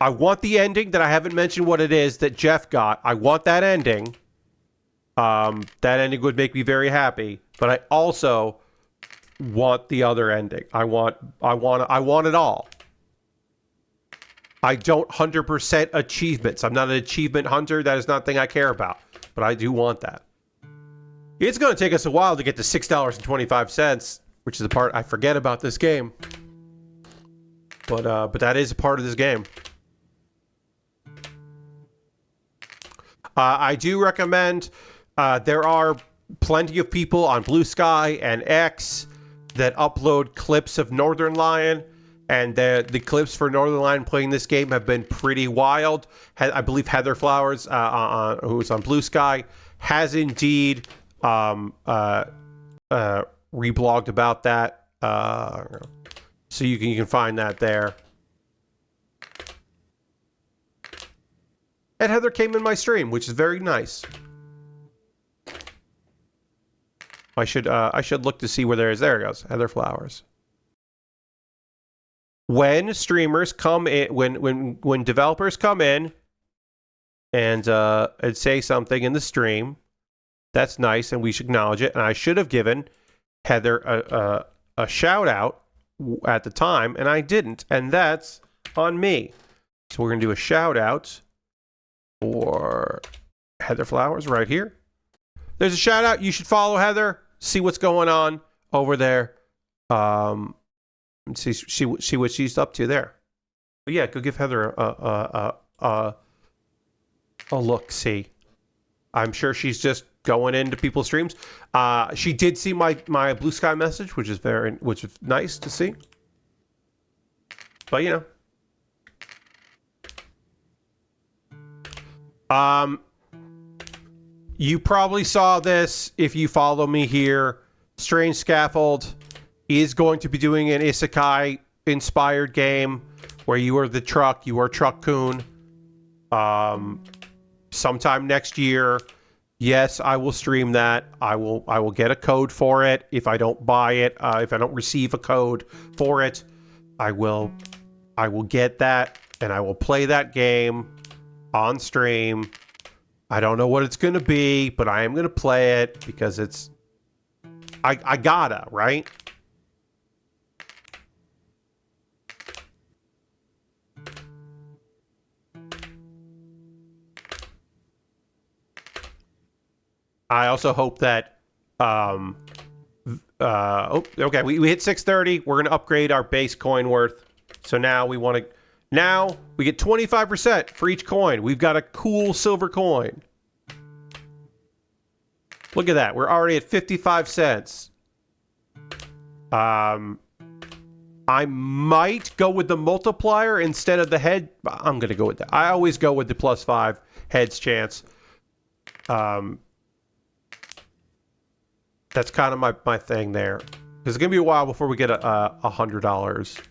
I want the ending that I haven't mentioned what it is that Jeff got. I want that ending. That ending would make me very happy. But I also want the other ending. I want it all. I don't 100% achievements. I'm not an achievement hunter. That is not a thing I care about. But I do want that. It's going to take us a while to get to $6.25, which is the part I forget about this game. But that is a part of this game. I do recommend, there are plenty of people on Blue Sky and X that upload clips of Northern Lion, and the clips for Northern Lion playing this game have been pretty wild. I believe Heather Flowers, who's on Blue Sky, has indeed reblogged about that. So you can find that there. And Heather came in my stream, which is very nice. I should look to see where there is. There it goes. Heather Flowers. When streamers come in, when developers come in and say something in the stream, that's nice, and we should acknowledge it. And I should have given Heather a shout out at the time, and I didn't, and that's on me. So we're gonna do a shout out for Heather Flowers right here. There's a shout out. You should follow Heather. See what's going on over there. See what she's up to there. But yeah, go give Heather a look. See, I'm sure she's just going into people's streams. She did see my Blue Sky message, which is nice to see. But you know, you probably saw this if you follow me here. Strange Scaffold is going to be doing an isekai inspired game where you are the truck, you are Truck-kun. Sometime next year. Yes, I will stream that. I will get a code for it. If I don't buy it, if I don't receive a code for it, I will get that and I will play that game on stream. I don't know what it's going to be, but I am going to play it because it's I gotta, right? I also hope that okay, we hit 630. We're going to upgrade our base coin worth. So now we want to we get 25% for each coin. We've got a cool silver coin. Look at that. We're already at 55 cents. I might go with the multiplier instead of the head. I'm going to go with that. I always go with the +5 heads chance. That's kind of my thing there. Because it's going to be a while before we get $100.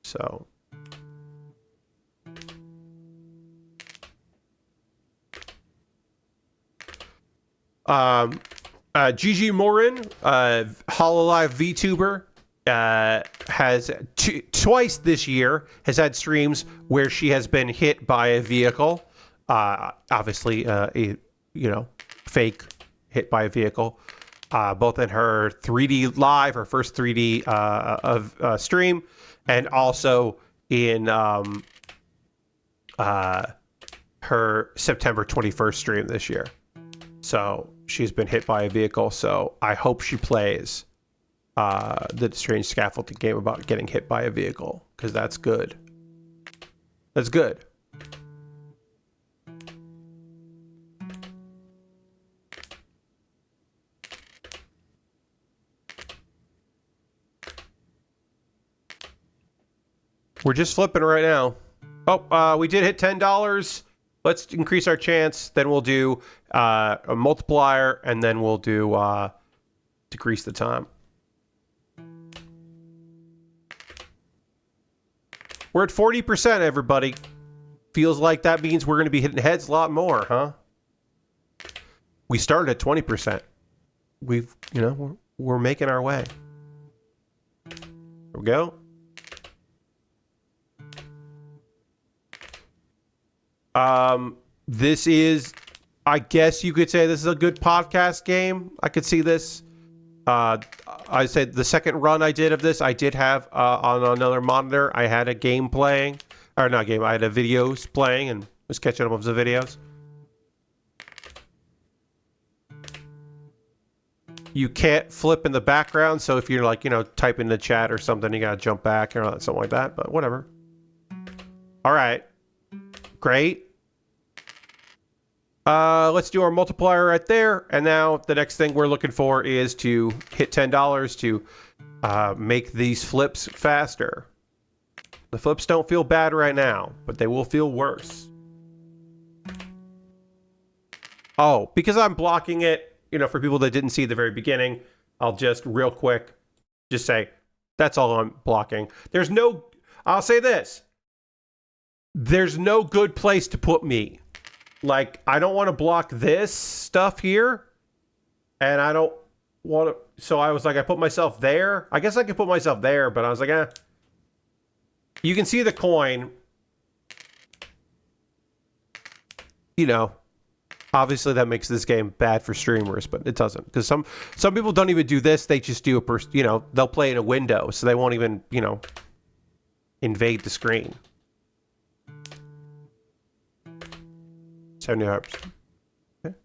So. GG Morin, Hololive VTuber, has twice this year has had streams where she has been hit by a vehicle. Obviously, fake hit by a vehicle. Both in her 3D live, her first 3D stream, and also in her September 21st stream this year. So she's been hit by a vehicle. So I hope she plays the Strange Scaffolding game about getting hit by a vehicle, because that's good. That's good. We're just flipping right now. Oh, we did hit $10. Let's increase our chance. Then we'll do a multiplier, and then we'll do decrease the time. We're at 40%, everybody. Feels like that means we're going to be hitting heads a lot more, huh? We started at 20%. We're making our way. There we go. This is, I guess you could say this is a good podcast game. I could see this. I said the second run I did of this, I did have on another monitor, I had a game playing. Or not game, I had a videos playing and was catching up with the videos. You can't flip in the background, so if you're like, typing in the chat or something, you gotta jump back or something like that, but whatever. All right. Great. Let's do our multiplier right there. And now the next thing we're looking for is to hit $10 to make these flips faster. The flips don't feel bad right now, but they will feel worse. Oh, because I'm blocking it, for people that didn't see the very beginning, I'll just real quick just say, that's all I'm blocking. I'll say this. There's no good place to put me. Like, I don't want to block this stuff here. And I don't want to... So I was like, I put myself there. I guess I could put myself there, but I was like, eh. You can see the coin. Obviously that makes this game bad for streamers, but it doesn't. Because some people don't even do this. They just do they'll play in a window. So they won't even, invade the screen. 75%. Okay.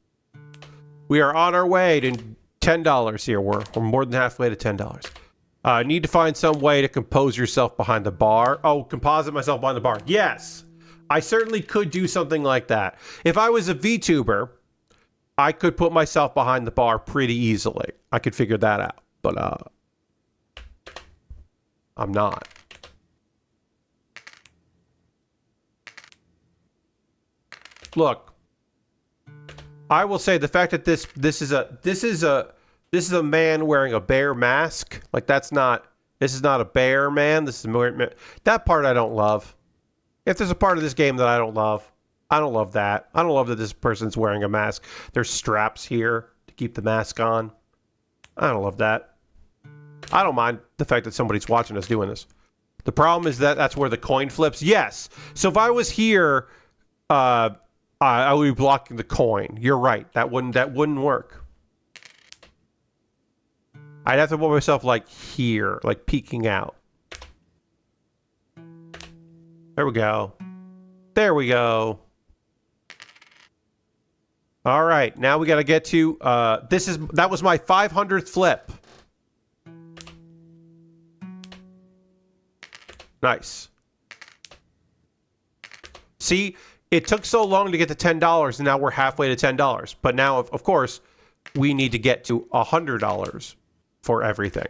We are on our way to $10 here. We're more than halfway to $10. Need to find some way to compose yourself behind the bar. Oh, composite myself behind the bar. Yes, I certainly could do something like that. If I was a VTuber, I could put myself behind the bar pretty easily. I could figure that out, but I'm not. Look, I will say the fact that this is a man wearing a bear mask. Like this is not a bear man. This is that part I don't love. If there's a part of this game that I don't love that. I don't love that this person's wearing a mask. There's straps here to keep the mask on. I don't love that. I don't mind the fact that somebody's watching us doing this. The problem is that that's where the coin flips. Yes. So if I was here, I would be blocking the coin. You're right. That wouldn't work. I'd have to put myself like here, like peeking out. There we go. There we go. All right, now we got to get to that was my 500th flip. Nice. See, it took so long to get to $10, and now we're halfway to $10. But now, of course, we need to get to $100 for everything.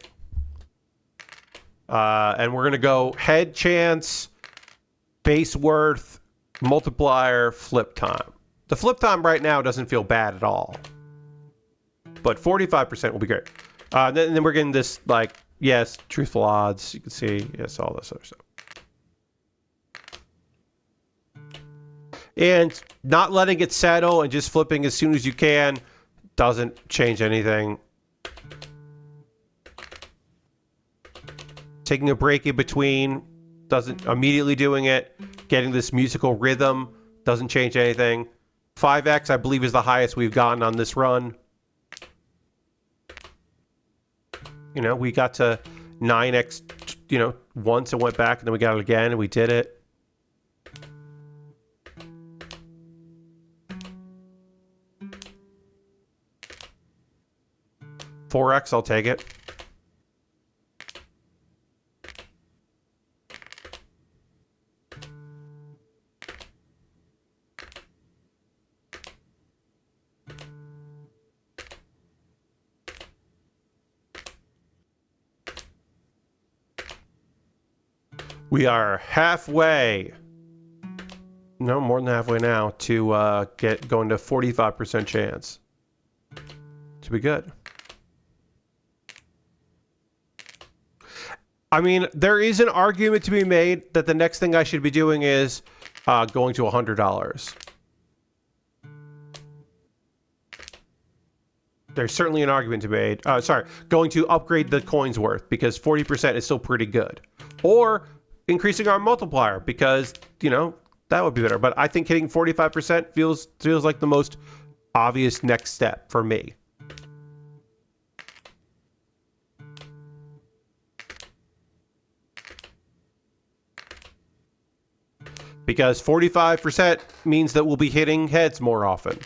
And we're going to go head chance, base worth, multiplier, flip time. The flip time right now doesn't feel bad at all. But 45% will be great. Then we're getting this, like, yes, truthful odds. You can see, yes, all this other stuff. And not letting it settle and just flipping as soon as you can doesn't change anything. Taking a break in between doesn't immediately doing it. Getting this musical rhythm doesn't change anything. 5x, I believe, is the highest we've gotten on this run. We got to 9x, once and went back, and then we got it again, and we did it. $4x, I'll take it. We are halfway. No, more than halfway now to get going to 45% chance to be good. I mean, there is an argument to be made that the next thing I should be doing is going to $100. There's certainly an argument to be made. Sorry, going to upgrade the coin's worth because 40% is still pretty good. Or increasing our multiplier because, you know, that would be better. But I think hitting 45% feels like the most obvious next step for me. Because 45% means that we'll be hitting heads more often.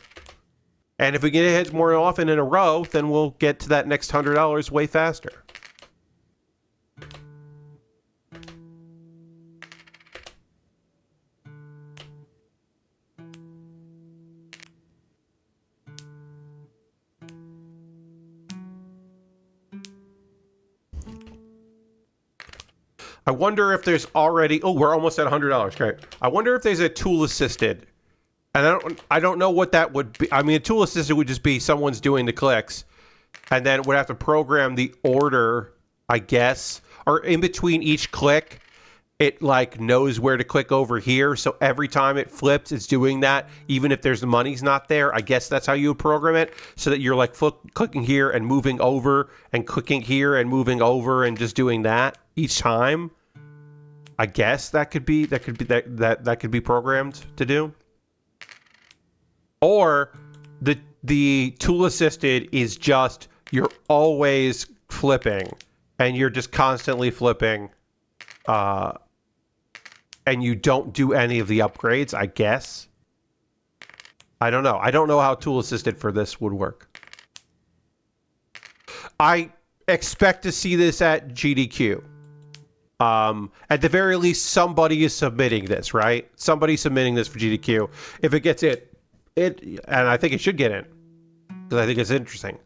And if we get heads more often in a row, then we'll get to that next $100 way faster. I wonder if there's already... Oh, we're almost at $100. Great. I wonder if there's a tool assisted. And I don't know what that would be. I mean, a tool assisted would just be someone's doing the clicks. And then would have to program the order, I guess. Or in between each click, it like knows where to click over here. So every time it flips, it's doing that. Even if there's the money's not there. I guess that's how you would program it. So that you're like clicking here and moving over. And clicking here and moving over. And just doing that each time. I guess that could be programmed to do. Or the tool assisted is just you're always flipping and you're just constantly flipping and you don't do any of the upgrades, I guess. I don't know. I don't know how tool assisted for this would work. I expect to see this at GDQ. At the very least, somebody is submitting this, right? Somebody's submitting this for GDQ. If it gets it, and I think it should get in, because I think it's interesting.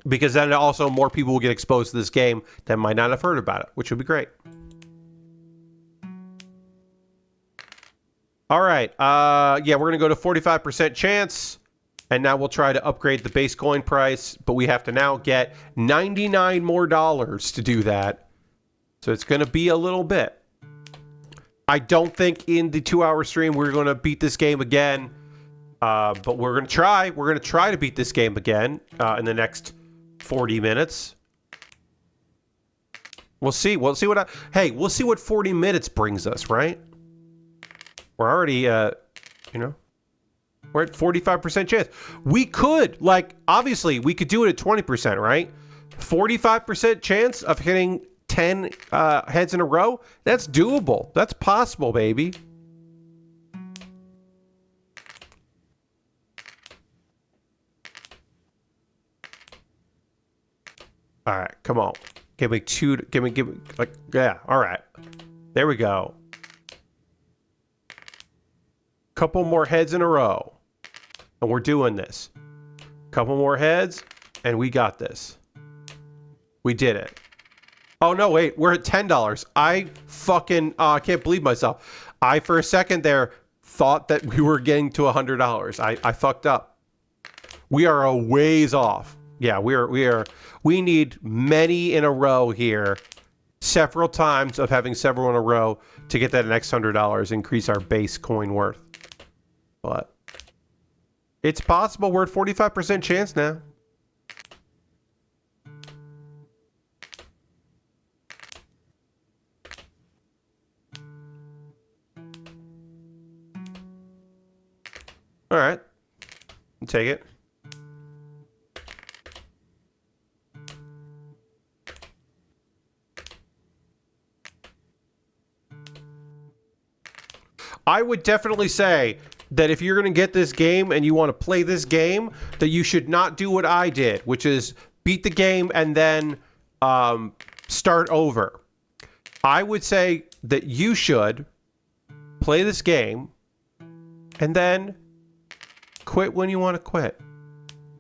Because then also more people will get exposed to this game that might not have heard about it, which would be great. All right, yeah, we're gonna go to 45% chance. And now we'll try to upgrade the base coin price, but we have to now get $99 more to do that. So it's going to be a little bit. I don't think in the 2-hour stream we're going to beat this game again, but we're going to try. We're going to try to beat this game again in the next 40 minutes. We'll see. We'll see what. We'll see what 40 minutes brings us. Right? We're already, you know. We're at 45% chance. We could, like, obviously, we could do it at 20%, right? 45% chance of hitting 10 heads in a row? That's doable. That's possible, baby. All right, come on. Give me, like, yeah, all right. There we go. Couple more heads in a row. And we're doing this. Couple more heads, and we got this. We did it. Oh, no, wait. We're at $10. I fucking... I can't believe myself. I, for a second there, thought that we were getting to $100. I fucked up. We are a ways off. Yeah, we need many in a row here. Several times of having several in a row to get that next $100, increase our base coin worth. But it's possible. We're at 45% chance now. All right. I'll take it. I would definitely say that if you're going to get this game and you want to play this game, that you should not do what I did, which is beat the game and then start over. I would say that you should play this game and then quit when you want to quit.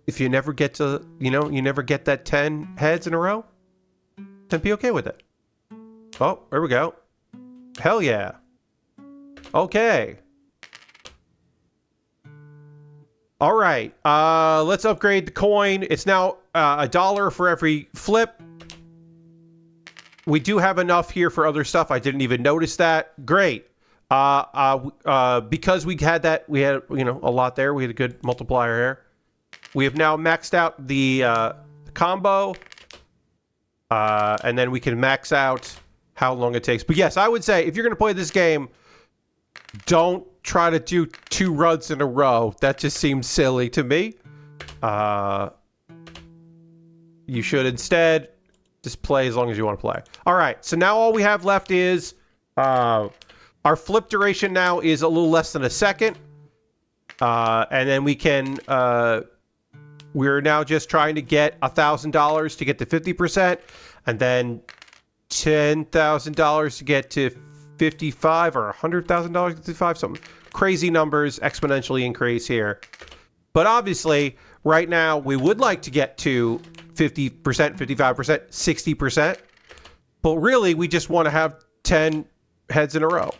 If you never get to, you never get that 10 heads in a row, then be okay with it. Oh, there we go. Hell yeah. Okay. All right. Let's upgrade the coin. It's now $1 for every flip. We do have enough here for other stuff. I didn't even notice that. Great. Because we had that, we had, you know, a lot there. We had a good multiplier here. We have now maxed out the combo. And then we can max out how long it takes. But yes, I would say if you're going to play this game, don't try to do 2 runs in a row. That just seems silly to me. You should instead just play as long as you want to play. All right, so now all we have left is our flip duration now is a little less than a second. And then we can, we're now just trying to get $1,000 to get to 50%, and then $10,000 to get to 55, or $100,000 to 55, something crazy numbers exponentially increase here. But obviously, right now, we would like to get to 50%, 55%, 60%. But really, we just want to have 10 heads in a row.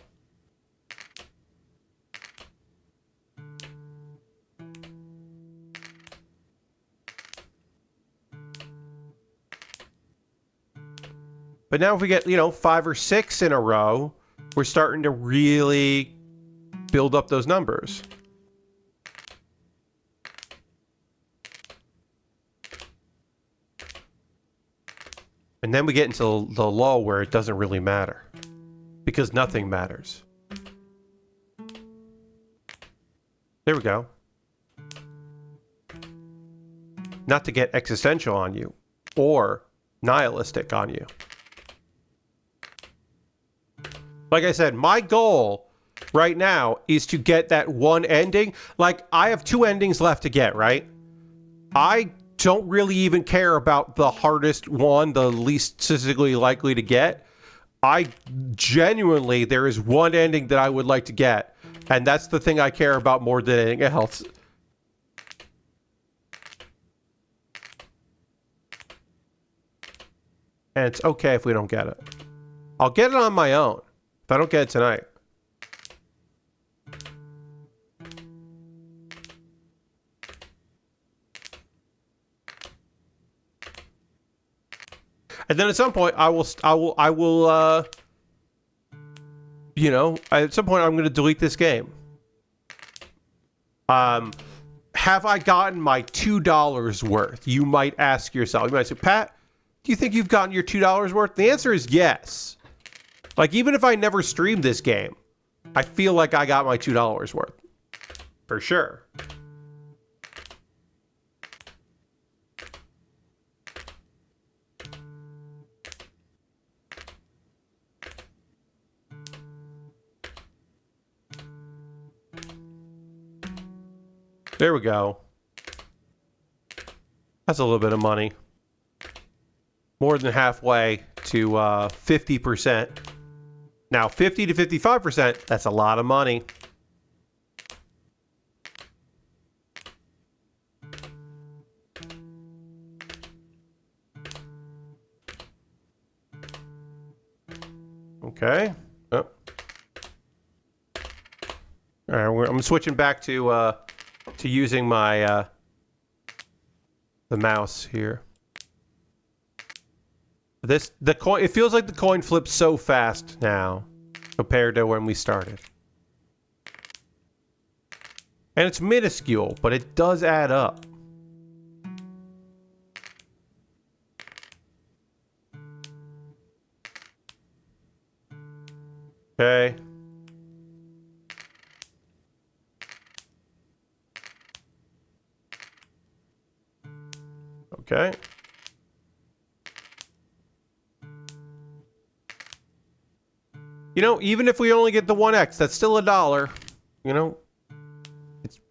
But now if we get, you know, 5 or 6 in a row, we're starting to really build up those numbers. And then we get into the lull where it doesn't really matter. Because nothing matters. There we go. Not to get existential on you, or nihilistic on you. Like I said, my goal right now is to get that one ending. Like, I have 2 endings left to get, right? I don't really even care about the hardest one, the least statistically likely to get. I genuinely, there is one ending that I would like to get, and that's the thing I care about more than anything else. And it's okay if we don't get it. I'll get it on my own. If I don't get it tonight. And then at some point, I will, you know, at some point I'm going to delete this game. Have I gotten my $2 worth? You might ask yourself. You might say, Pat, do you think you've gotten your $2 worth? The answer is yes. Like, even if I never streamed this game, I feel like I got my $2 worth. For sure. There we go. That's a little bit of money. More than halfway to 50%. Now, 50 to 55%, that's a lot of money. Okay. Oh. All right, I'm switching back to using my the mouse here. The coin, it feels like the coin flips so fast now compared to when we started. And it's minuscule, but it does add up. Okay. Okay. You know, even if we only get the 1x, that's still $1. You know,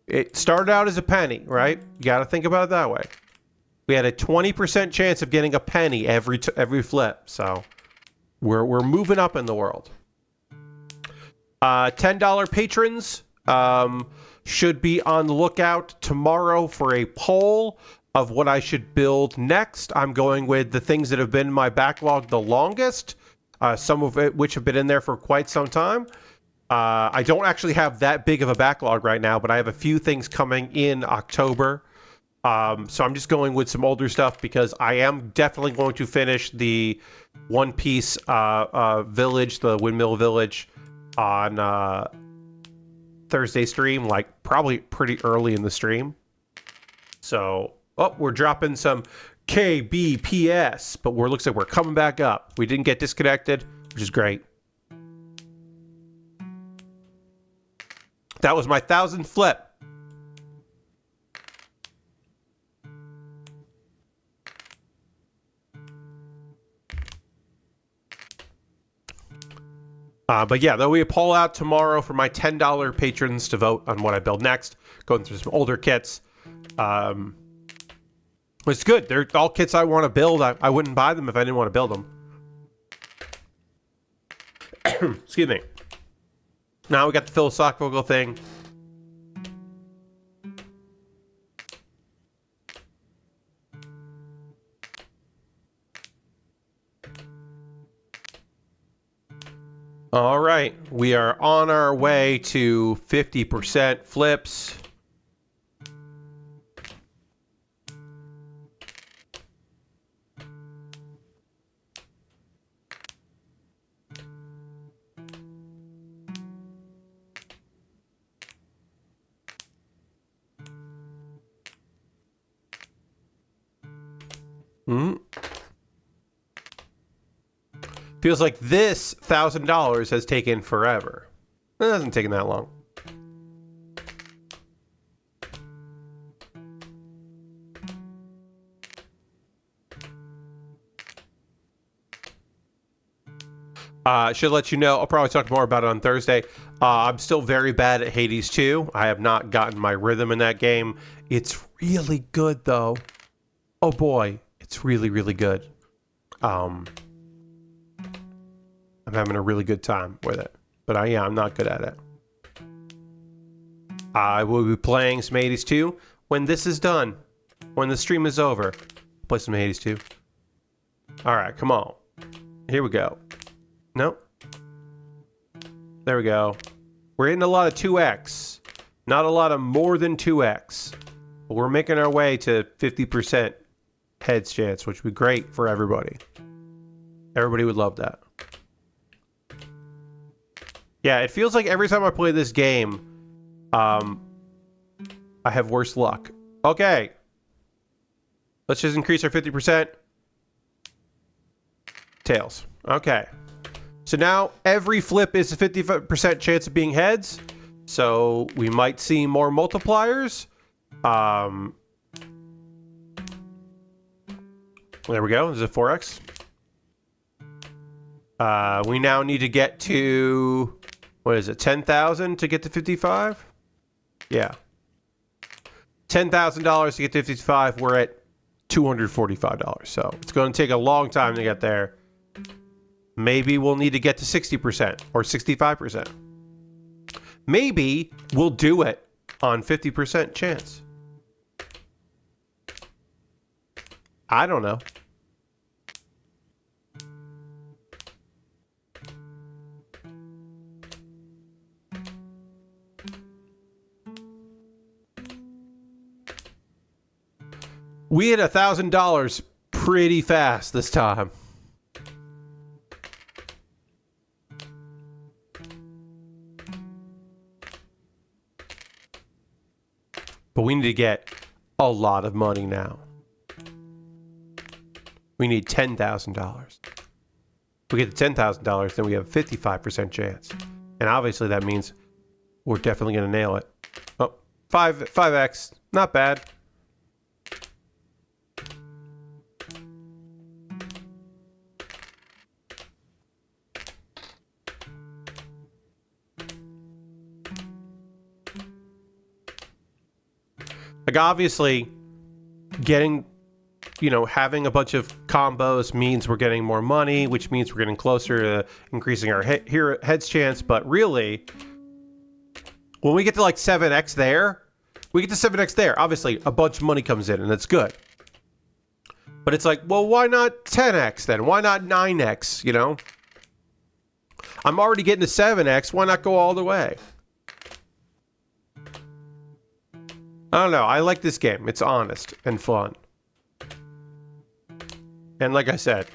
it started out as a penny, right? You got to think about it that way. We had a 20% chance of getting a penny every flip, so we're moving up in the world. $10 patrons should be on the lookout tomorrow for a poll of what I should build next. I'm going with the things that have been in my backlog the longest. Some of it which have been in there for quite some time. I don't actually have that big of a backlog right now, but I have a few things coming in October. So I'm just going with some older stuff because I am definitely going to finish the One Piece village, the Windmill Village, on Thursday stream, like probably pretty early in the stream. So, we're dropping some KBPS, but looks like we're coming back up. We didn't get disconnected, which is great. That was my 1,000th flip. But yeah, there'll be a poll out tomorrow for my $10 patrons to vote on what I build next. Going through some older kits. It's good. They're all kits I want to build. I wouldn't buy them if I didn't want to build them. Excuse me. Now we got the philosophical thing. All right, we are on our way to 50% flips. Feels like this $1,000 has taken forever. It hasn't taken that long. Should let you know, I'll probably talk more about it on Thursday. I'm still very bad at Hades 2. I have not gotten my rhythm in that game. It's really good, though. Oh boy, it's really, really good. I'm having a really good time with it. But I'm not good at it. I will be playing some Hades 2 when this is done. When the stream is over. Play some Hades 2. Alright, come on. Here we go. Nope. There we go. We're hitting a lot of 2x. Not a lot of more than 2x. But we're making our way to 50% heads chance, which would be great for everybody. Everybody would love that. Yeah, it feels like every time I play this game, I have worse luck. Okay. Let's just increase our 50%. Tails. Okay. So now every flip is a 50% chance of being heads. So we might see more multipliers. There we go. This is a 4x. We now need to get to, what is it, 10,000 to get to 55? Yeah. $10,000 to get to 55. We're at $245. So it's going to take a long time to get there. Maybe we'll need to get to 60% or 65%. Maybe we'll do it on 50% chance. I don't know. We hit $1,000 pretty fast this time. But we need to get a lot of money now. We need $10,000. If we get to $10,000, then we have a 55% chance. And obviously that means we're definitely going to nail it. Oh, 5x. Not bad. Like, obviously, getting, having a bunch of combos means we're getting more money, which means we're getting closer to increasing our heads chance. But really, when we get to like 7x there, obviously a bunch of money comes in and that's good. But it's like, well, why not 10x then? Why not 9x, I'm already getting a 7X. Why not go all the way? I don't know. I like this game. It's honest and fun. And like I said,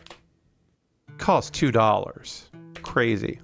it costs $2. Crazy.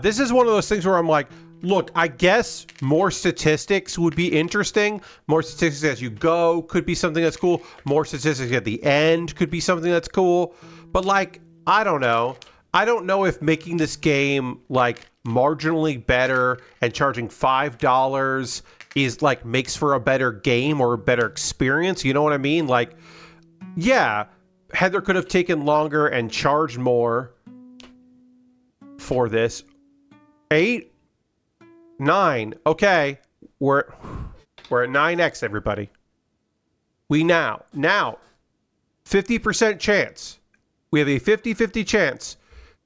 This is one of those things where I'm like, look, I guess more statistics would be interesting. More statistics as you go could be something that's cool. More statistics at the end could be something that's cool. But like, I don't know. I don't know if making this game like marginally better and charging $5 is like makes for a better game or a better experience. You know what I mean? Like, yeah, Heather could have taken longer and charged more for this. 8, 9. Okay, we're at 9x, everybody. We now 50% chance. We have a 50-50 chance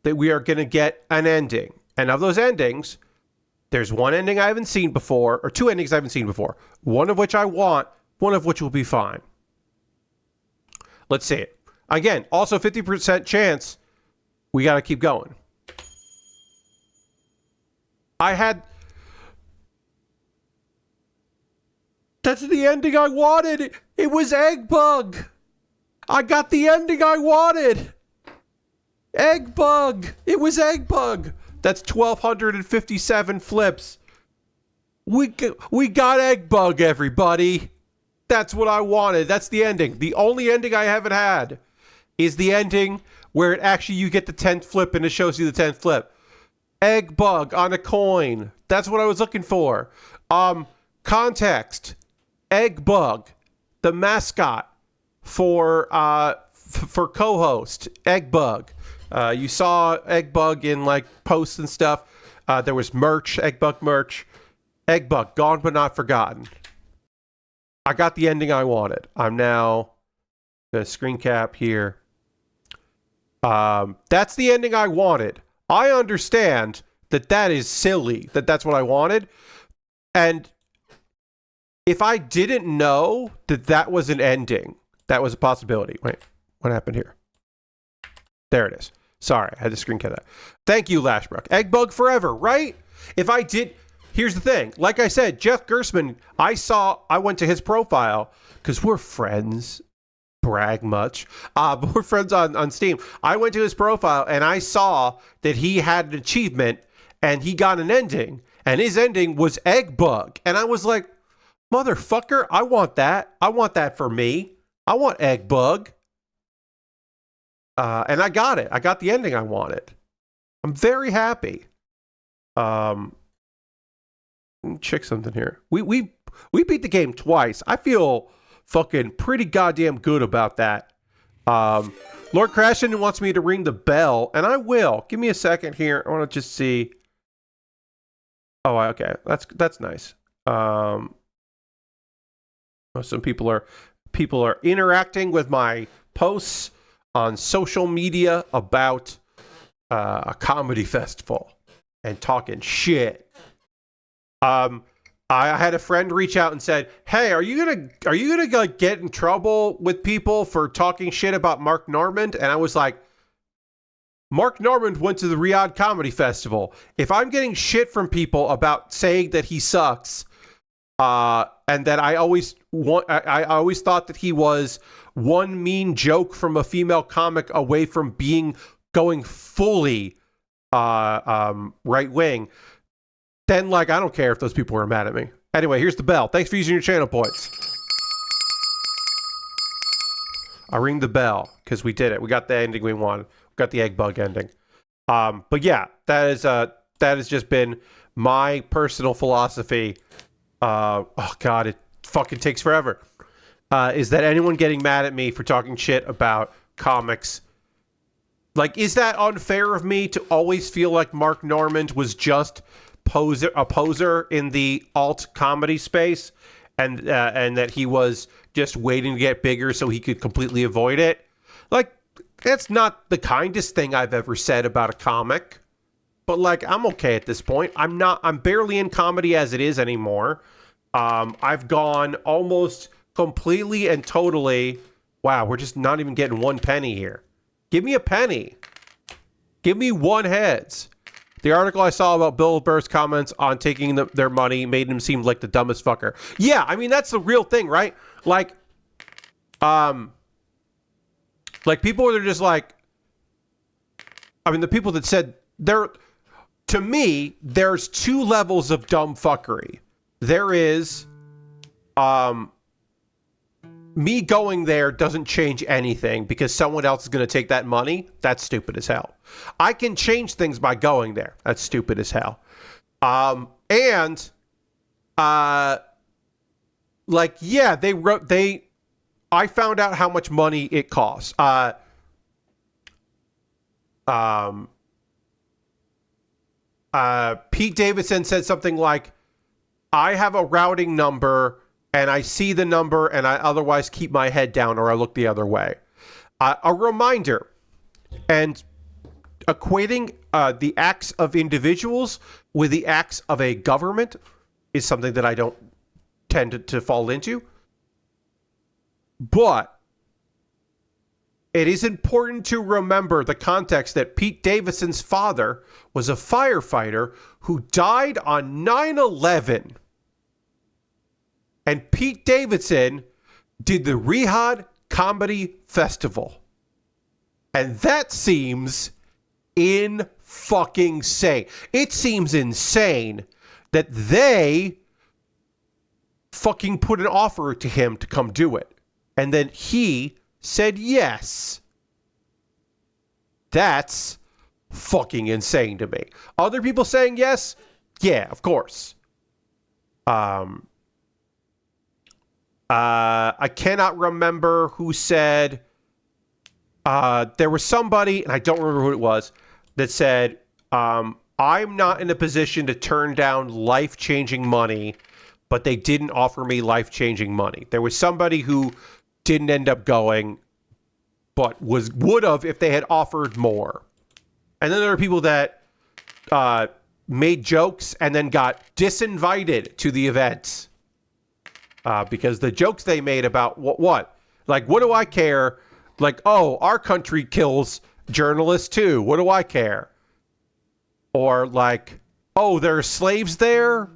that we are going to get an ending. And of those endings, there's one ending I haven't seen before, or two endings I haven't seen before. One of which I want, one of which will be fine. Let's see it. Again, also 50% chance we got to keep going. That's the ending I wanted. It was Egg Bug. I got the ending I wanted. Egg Bug. It was Egg Bug. That's 1,257 flips. We got Egg Bug, everybody. That's what I wanted. That's the ending. The only ending I haven't had is the ending where it actually you get the 10th flip and it shows you the 10th flip. Egg Bug on a coin. That's what I was looking for. Context. Egg Bug, the mascot for co-host. Egg Bug. You saw Egg Bug in like posts and stuff. There was merch, Egg Bug merch. Egg Bug, gone but not forgotten. I got the ending I wanted. I'm now gonna screen cap here. That's the ending I wanted. I understand that is silly, that's what I wanted. And if I didn't know that was an ending, that was a possibility. Wait, what happened here? There it is. Sorry, I had to screen cap that. Thank you, Lashbrook. Egg Bug forever, right? If I did, here's the thing. Like I said, Jeff Gersman, I went to his profile because we're friends. Brag much, but we're friends on Steam. I went to his profile and I saw that he had an achievement and he got an ending, and his ending was Egg Bug, and I was like, motherfucker, I want that. I want that for me. I want Egg Bug. And I got it. I got the ending I wanted. I'm very happy. Let me check something here. We beat the game twice. I feel fucking pretty goddamn good about that. Lord Crashton wants me to ring the bell, and I will. Give me a second here. I want to just see. Oh, okay. That's nice. Some people are interacting with my posts on social media about a comedy festival and talking shit. I had a friend reach out and said, "Hey, are you gonna like get in trouble with people for talking shit about Mark Normand?" And I was like, Mark Normand went to the Riyadh Comedy Festival. If I'm getting shit from people about saying that he sucks, and that I always thought that he was one mean joke from a female comic away from going fully right wing, then like I don't care if those people are mad at me. Anyway, here's the bell. Thanks for using your channel points. I ring the bell because we did it. We got the ending we wanted. We got the Egg Bug ending. But yeah, that has just been my personal philosophy. Oh God, it fucking takes forever. Is that anyone getting mad at me for talking shit about comics? Like, is that unfair of me to always feel like Mark Normand was just a poser in the alt comedy space, and that he was just waiting to get bigger so he could completely avoid it? Like, that's not the kindest thing I've ever said about a comic. But like, I'm okay at this point. I'm barely in comedy as it is anymore. I've gone almost completely and totally. Wow, we're just not even getting one penny here. Give me a penny. Give me one heads. The article I saw about Bill Burr's comments on taking their money made him seem like the dumbest fucker. Yeah, I mean, that's the real thing, right? Like people that are just like, I mean, the people that said to me, there's two levels of dumb fuckery. There is, me going there doesn't change anything because someone else is going to take that money. That's stupid as hell. I can change things by going there. That's stupid as hell. Yeah, I found out how much money it costs. Pete Davidson said something like, I have a routing number and I see the number and I otherwise keep my head down or I look the other way. A reminder, and equating the acts of individuals with the acts of a government is something that I don't tend to fall into. But it is important to remember the context that Pete Davidson's father was a firefighter who died on 9/11. And Pete Davidson did the Riyadh Comedy Festival. And that seems fucking insane. It seems insane that they fucking put an offer to him to come do it. And then he said yes. That's fucking insane to me. Other people saying yes? Yeah, of course. I cannot remember who said, there was somebody, and I don't remember who it was, that said, I'm not in a position to turn down life-changing money, but they didn't offer me life-changing money. There was somebody who didn't end up going, but would have if they had offered more. And then there are people that made jokes and then got disinvited to the event. Because the jokes they made about what? Like, what do I care? Like, oh, our country kills journalists too. What do I care? Or like, oh, there are slaves there?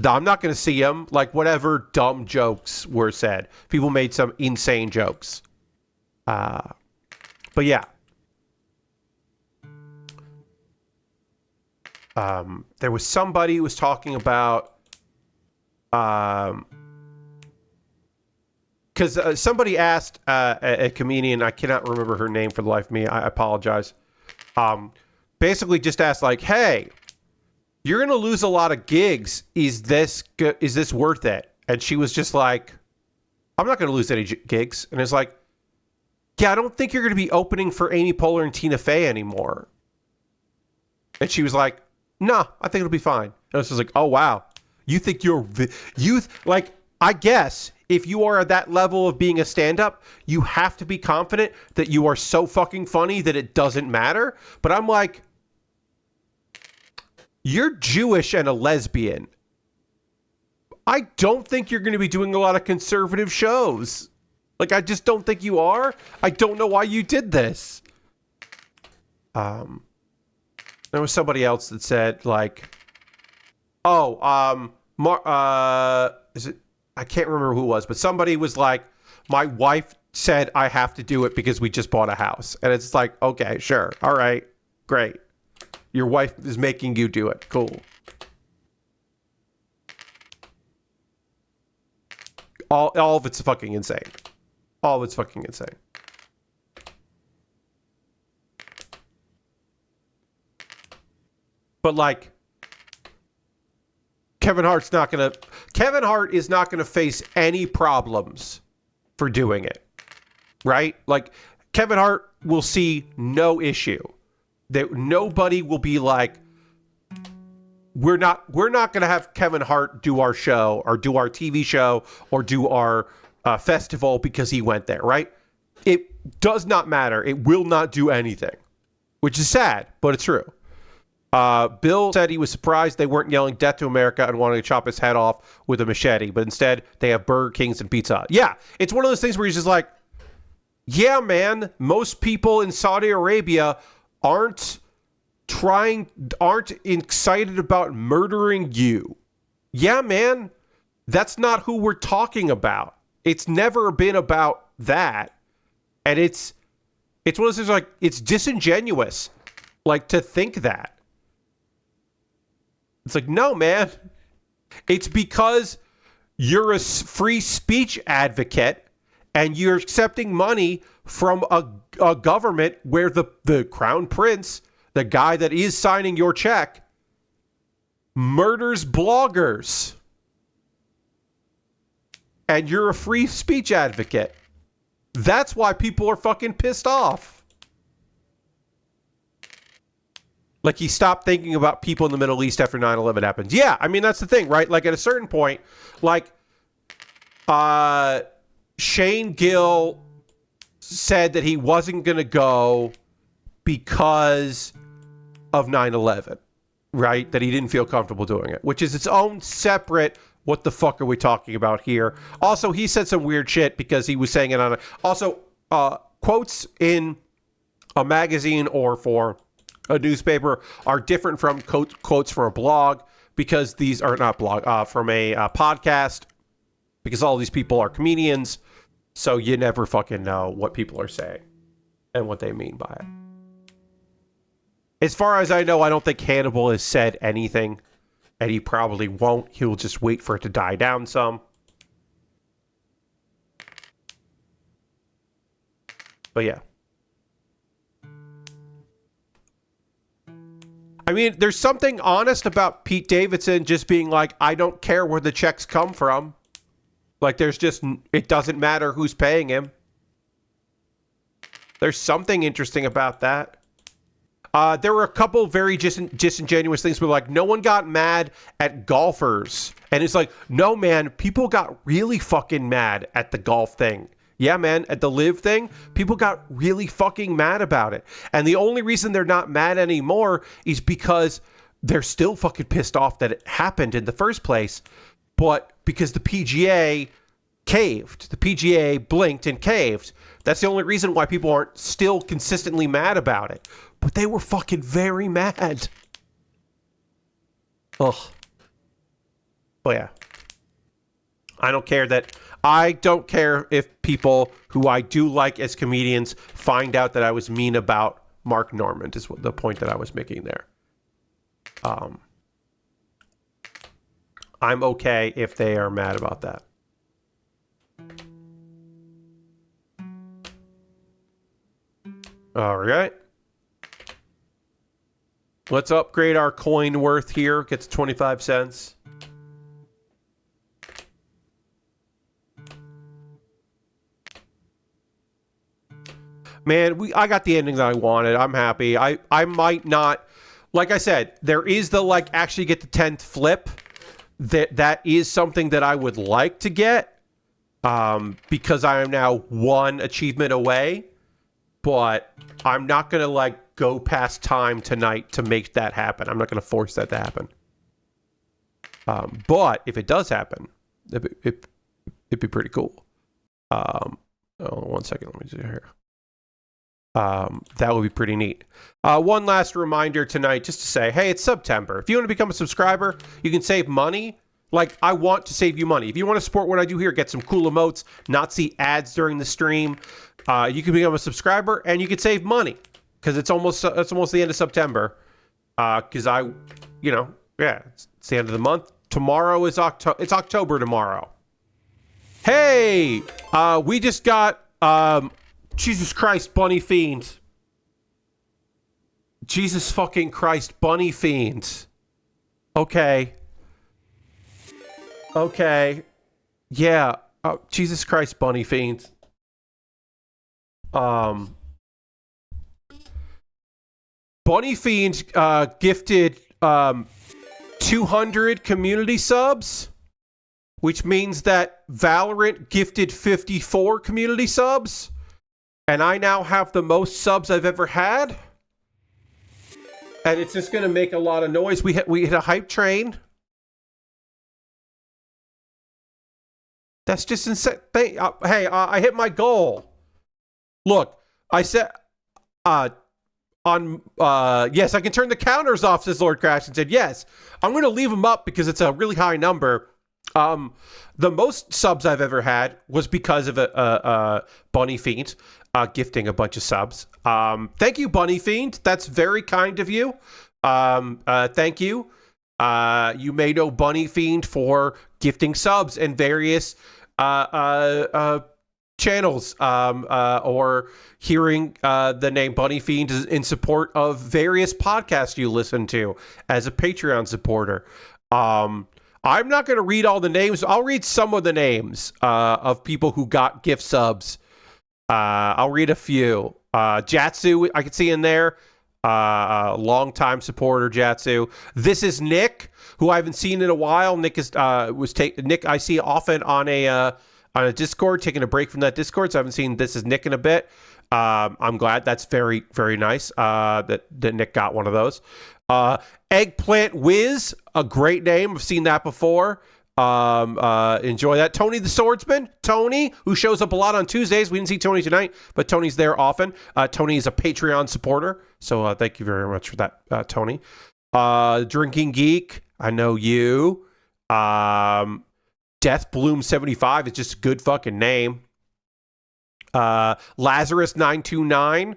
I'm not going to see them. Like, whatever dumb jokes were said. People made some insane jokes. But yeah. There was somebody who was talking about... Because somebody asked a comedian, I cannot remember her name for the life of me, I apologize. Basically just asked like, hey, you're going to lose a lot of gigs. Is this worth it? And she was just like, I'm not going to lose any gigs. And it's like, yeah, I don't think you're going to be opening for Amy Poehler and Tina Fey anymore. And she was like, no, I think it'll be fine. And I was just like, oh, wow. You think like, I guess if you are at that level of being a stand-up, you have to be confident that you are so fucking funny that it doesn't matter. But I'm like, you're Jewish and a lesbian. I don't think you're going to be doing a lot of conservative shows. Like, I just don't think you are. I don't know why you did this. There was somebody else that said, like, is it? I can't remember who it was, but somebody was like, my wife said I have to do it because we just bought a house. And it's like, okay, sure. All right, great. Your wife is making you do it. Cool. All of it's fucking insane. All of it's fucking insane. But like, Kevin Hart is not gonna face any problems for doing it, right? Like, Kevin Hart will see no issue. That nobody will be like, we're not gonna have Kevin Hart do our show or do our TV show or do our festival because he went there, right? It does not matter. It will not do anything, which is sad, but it's true. Bill said he was surprised they weren't yelling death to America and wanting to chop his head off with a machete, but instead they have Burger Kings and Pizza Hut. Yeah, it's one of those things where he's just like, yeah, man, most people in Saudi Arabia aren't excited about murdering you. Yeah, man, that's not who we're talking about. It's never been about that. And it's one of those things like, it's disingenuous, like, to think that. It's like, no, man. It's because you're a free speech advocate and you're accepting money from a government where the crown prince, the guy that is signing your check, murders bloggers. And you're a free speech advocate. That's why people are fucking pissed off. Like, he stopped thinking about people in the Middle East after 9/11 happened. Yeah, I mean, that's the thing, right? Like, at a certain point, like, Shane Gill said that he wasn't going to go because of 9/11, right? That he didn't feel comfortable doing it, which is its own separate, what the fuck are we talking about here? Also, he said some weird shit because he was saying it on also, quotes in a magazine or for a newspaper are different from quotes from a blog, because these are not from a podcast, because all these people are comedians. So you never fucking know what people are saying and what they mean by it. As far as I know, I don't think Hannibal has said anything, and he probably won't. He'll just wait for it to die down some. But yeah. I mean, there's something honest about Pete Davidson just being like, I don't care where the checks come from. Like, it doesn't matter who's paying him. There's something interesting about that. There were a couple very disingenuous things, but like, no one got mad at golfers. And it's like, no, man, people got really fucking mad at the golf thing. Yeah, man, at the live thing, people got really fucking mad about it. And the only reason they're not mad anymore is because they're still fucking pissed off that it happened in the first place. But because the PGA caved, the PGA blinked and caved. That's the only reason why people aren't still consistently mad about it. But they were fucking very mad. Ugh. But yeah. I don't care if people who I do like as comedians find out that I was mean about Mark Normand, is what the point that I was making there. I'm okay if they are mad about that. All right. Let's upgrade our coin worth here. Gets 25 cents. Man, I got the ending that I wanted. I'm happy. I might not, like I said, there is the like actually get the 10th flip. That is something that I would like to get, because I am now one achievement away. But I'm not gonna like go past time tonight to make that happen. I'm not gonna force that to happen. But if it does happen, it'd be pretty cool. Oh, 1 second, let me do it here. That would be pretty neat. One last reminder tonight, just to say, hey, it's September. If you want to become a subscriber, you can save money. Like, I want to save you money. If you want to support what I do here, get some cool emotes, not see ads during the stream, you can become a subscriber and you can save money, because it's almost the end of September. Because it's the end of the month. Tomorrow is It's October tomorrow. Hey, we just got Jesus Christ, Bunny Fiend. Jesus fucking Christ, Bunny Fiend. Okay. Yeah. Jesus Christ, Bunny Fiend. Bunny Fiend gifted 200 community subs, which means that Valorant gifted 54 community subs. And I now have the most subs I've ever had. And it's just going to make a lot of noise. We hit a hype train. That's just insane. Hey, I hit my goal. Look, I said, yes, I can turn the counters off, says Lord Crash, and said, yes, I'm going to leave them up because it's a really high number. The most subs I've ever had was because of a Bunny Fiend gifting a bunch of subs. Thank you, Bunny Fiend. That's very kind of you. Thank you. You may know Bunny Fiend for gifting subs and various channels, or hearing the name Bunny Fiend in support of various podcasts you listen to as a Patreon supporter. I'm not going to read all the names. I'll read some of the names of people who got gift subs. I'll read a few. Jatsu, I can see in there. Long-time supporter, Jatsu. This is Nick, who I haven't seen in a while. Nick Nick I see often on a Discord, taking a break from that Discord, so I haven't seen This is Nick in a bit. I'm glad. That's very, very nice that Nick got one of those. Eggplant Whiz, a great name. I've seen that before. Enjoy that. Tony the Swordsman. Tony, who shows up a lot on Tuesdays. We didn't see Tony tonight, but Tony's there often. Tony is a Patreon supporter, so thank you very much for that, Tony. Drinking Geek, I know you. Death Bloom 75 is just a good fucking name. Lazarus 929,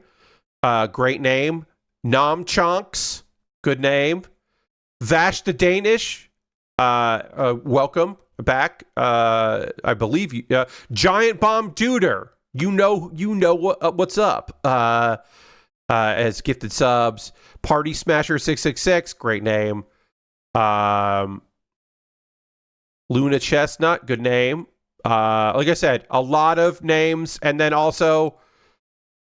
great name. Nom Chonks, good name. Vash the Danish, welcome back. I believe you. Giant Bomb Duder, you know what's up. As gifted subs. Party Smasher 666, great name. Luna Chestnut, good name. Like I said, a lot of names, and then also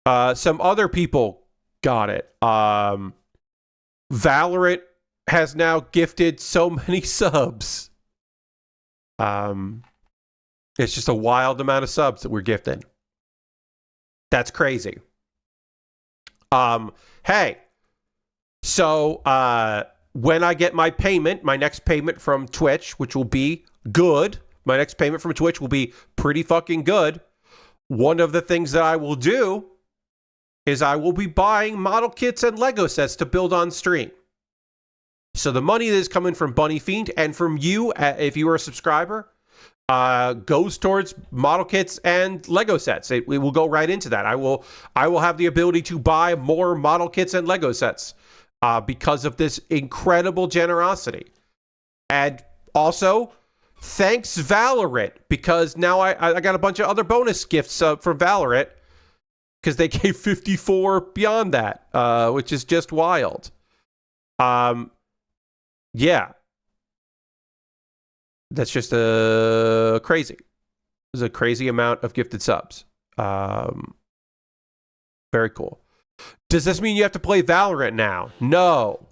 some other people got it. Valorant has now gifted so many subs. It's just a wild amount of subs that we're gifting. That's crazy. Hey, so when I get my payment, my next payment from Twitch, which will be good, my next payment from Twitch will be pretty fucking good. One of the things that I will do is I will be buying model kits and Lego sets to build on stream. So the money that is coming from Bunny Fiend and from you, if you are a subscriber, goes towards model kits and Lego sets. It will go right into that. I will have the ability to buy more model kits and Lego sets because of this incredible generosity. And also, thanks Valorant, because now I got a bunch of other bonus gifts from Valorant because they gave 54 beyond that, which is just wild. Yeah. That's just crazy. There's a crazy amount of gifted subs. Very cool. Does this mean you have to play Valorant now? No.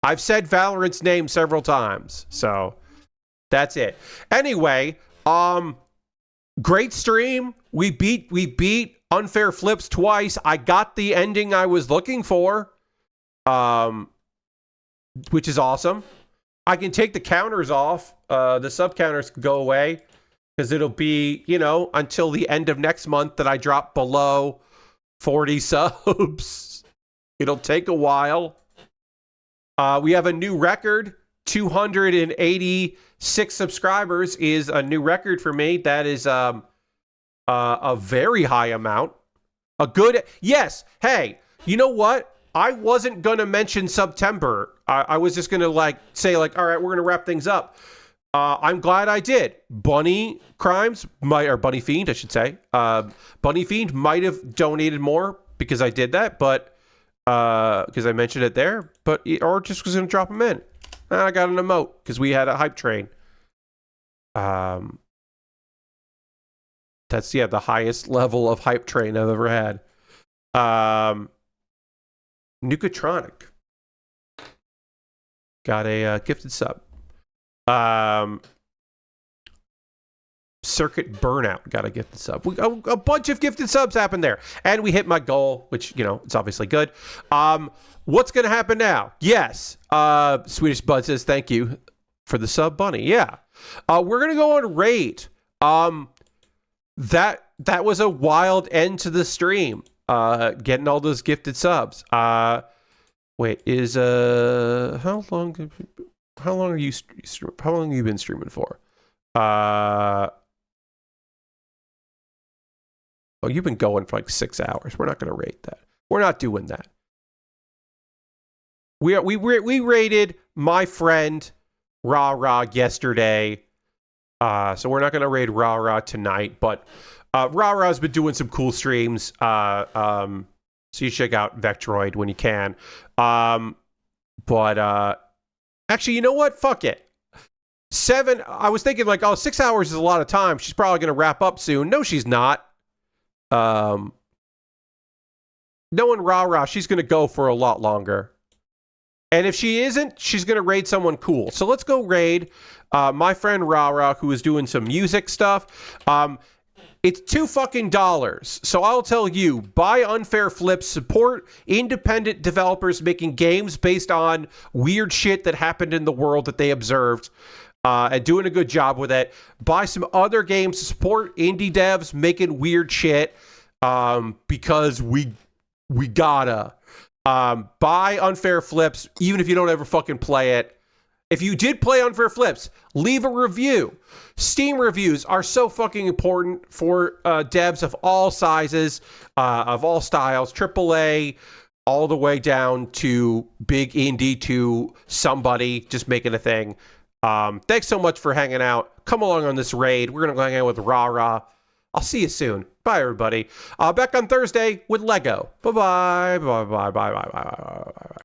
I've said Valorant's name several times, so that's it. Anyway, great stream. We beat Unfair Flips twice. I got the ending I was looking for, which is awesome. I can take the counters off. The sub counters can go away because it'll be, until the end of next month that I drop below 40 subs. It'll take a while. We have a new record. 286 subscribers is a new record for me. That is a very high amount. Yes. Hey, you know what? I wasn't going to mention September. I was just going to say all right, we're going to wrap things up. I'm glad I did. Bunny Fiend, I should say. Bunny Fiend might have donated more because I did that, but because I mentioned it there, or just was going to drop him in. I got an emote because we had a hype train. That's the highest level of hype train I've ever had. Nukatronic got a gifted sub. Circuit Burnout got a gifted sub. A bunch of gifted subs happened there. And we hit my goal, which, it's obviously good. What's going to happen now? Yes. Swedish Bud says, thank you for the sub, Bunny. Yeah. We're going to go on Raid. That was a wild end to the stream. Getting all those gifted subs. Wait, is how long have you been streaming for? You've been going for like 6 hours. We're not going to rate that. We're not doing that. We rated my friend Rah Rah yesterday. So we're not going to raid Rah Rah tonight, but Rah Rah's been doing some cool streams. So you check out Vectroid when you can. But actually, you know what? Fuck it. I was thinking 6 hours is a lot of time. She's probably going to wrap up soon. No, she's not. Knowing Rah Rah, she's going to go for a lot longer. And if she isn't, she's going to raid someone cool. So let's go raid my friend Rah Rah, who is doing some music stuff. It's $2 So I'll tell you, buy Unfair Flips, support independent developers making games based on weird shit that happened in the world that they observed. And doing a good job with it. Buy some other games to support indie devs making weird shit. Because we gotta. Buy Unfair Flips, even if you don't ever fucking play it. If you did play Unfair Flips, leave a review. Steam reviews are so fucking important for devs of all sizes, of all styles, AAA, all the way down to big indie to somebody just making a thing. Thanks so much for hanging out. Come along on this raid. We're going to go hang out with Rah Rah. I'll see you soon. Bye, everybody. Back on Thursday with Lego. Bye-bye. Bye-bye. Bye-bye. Bye-bye. Bye-bye.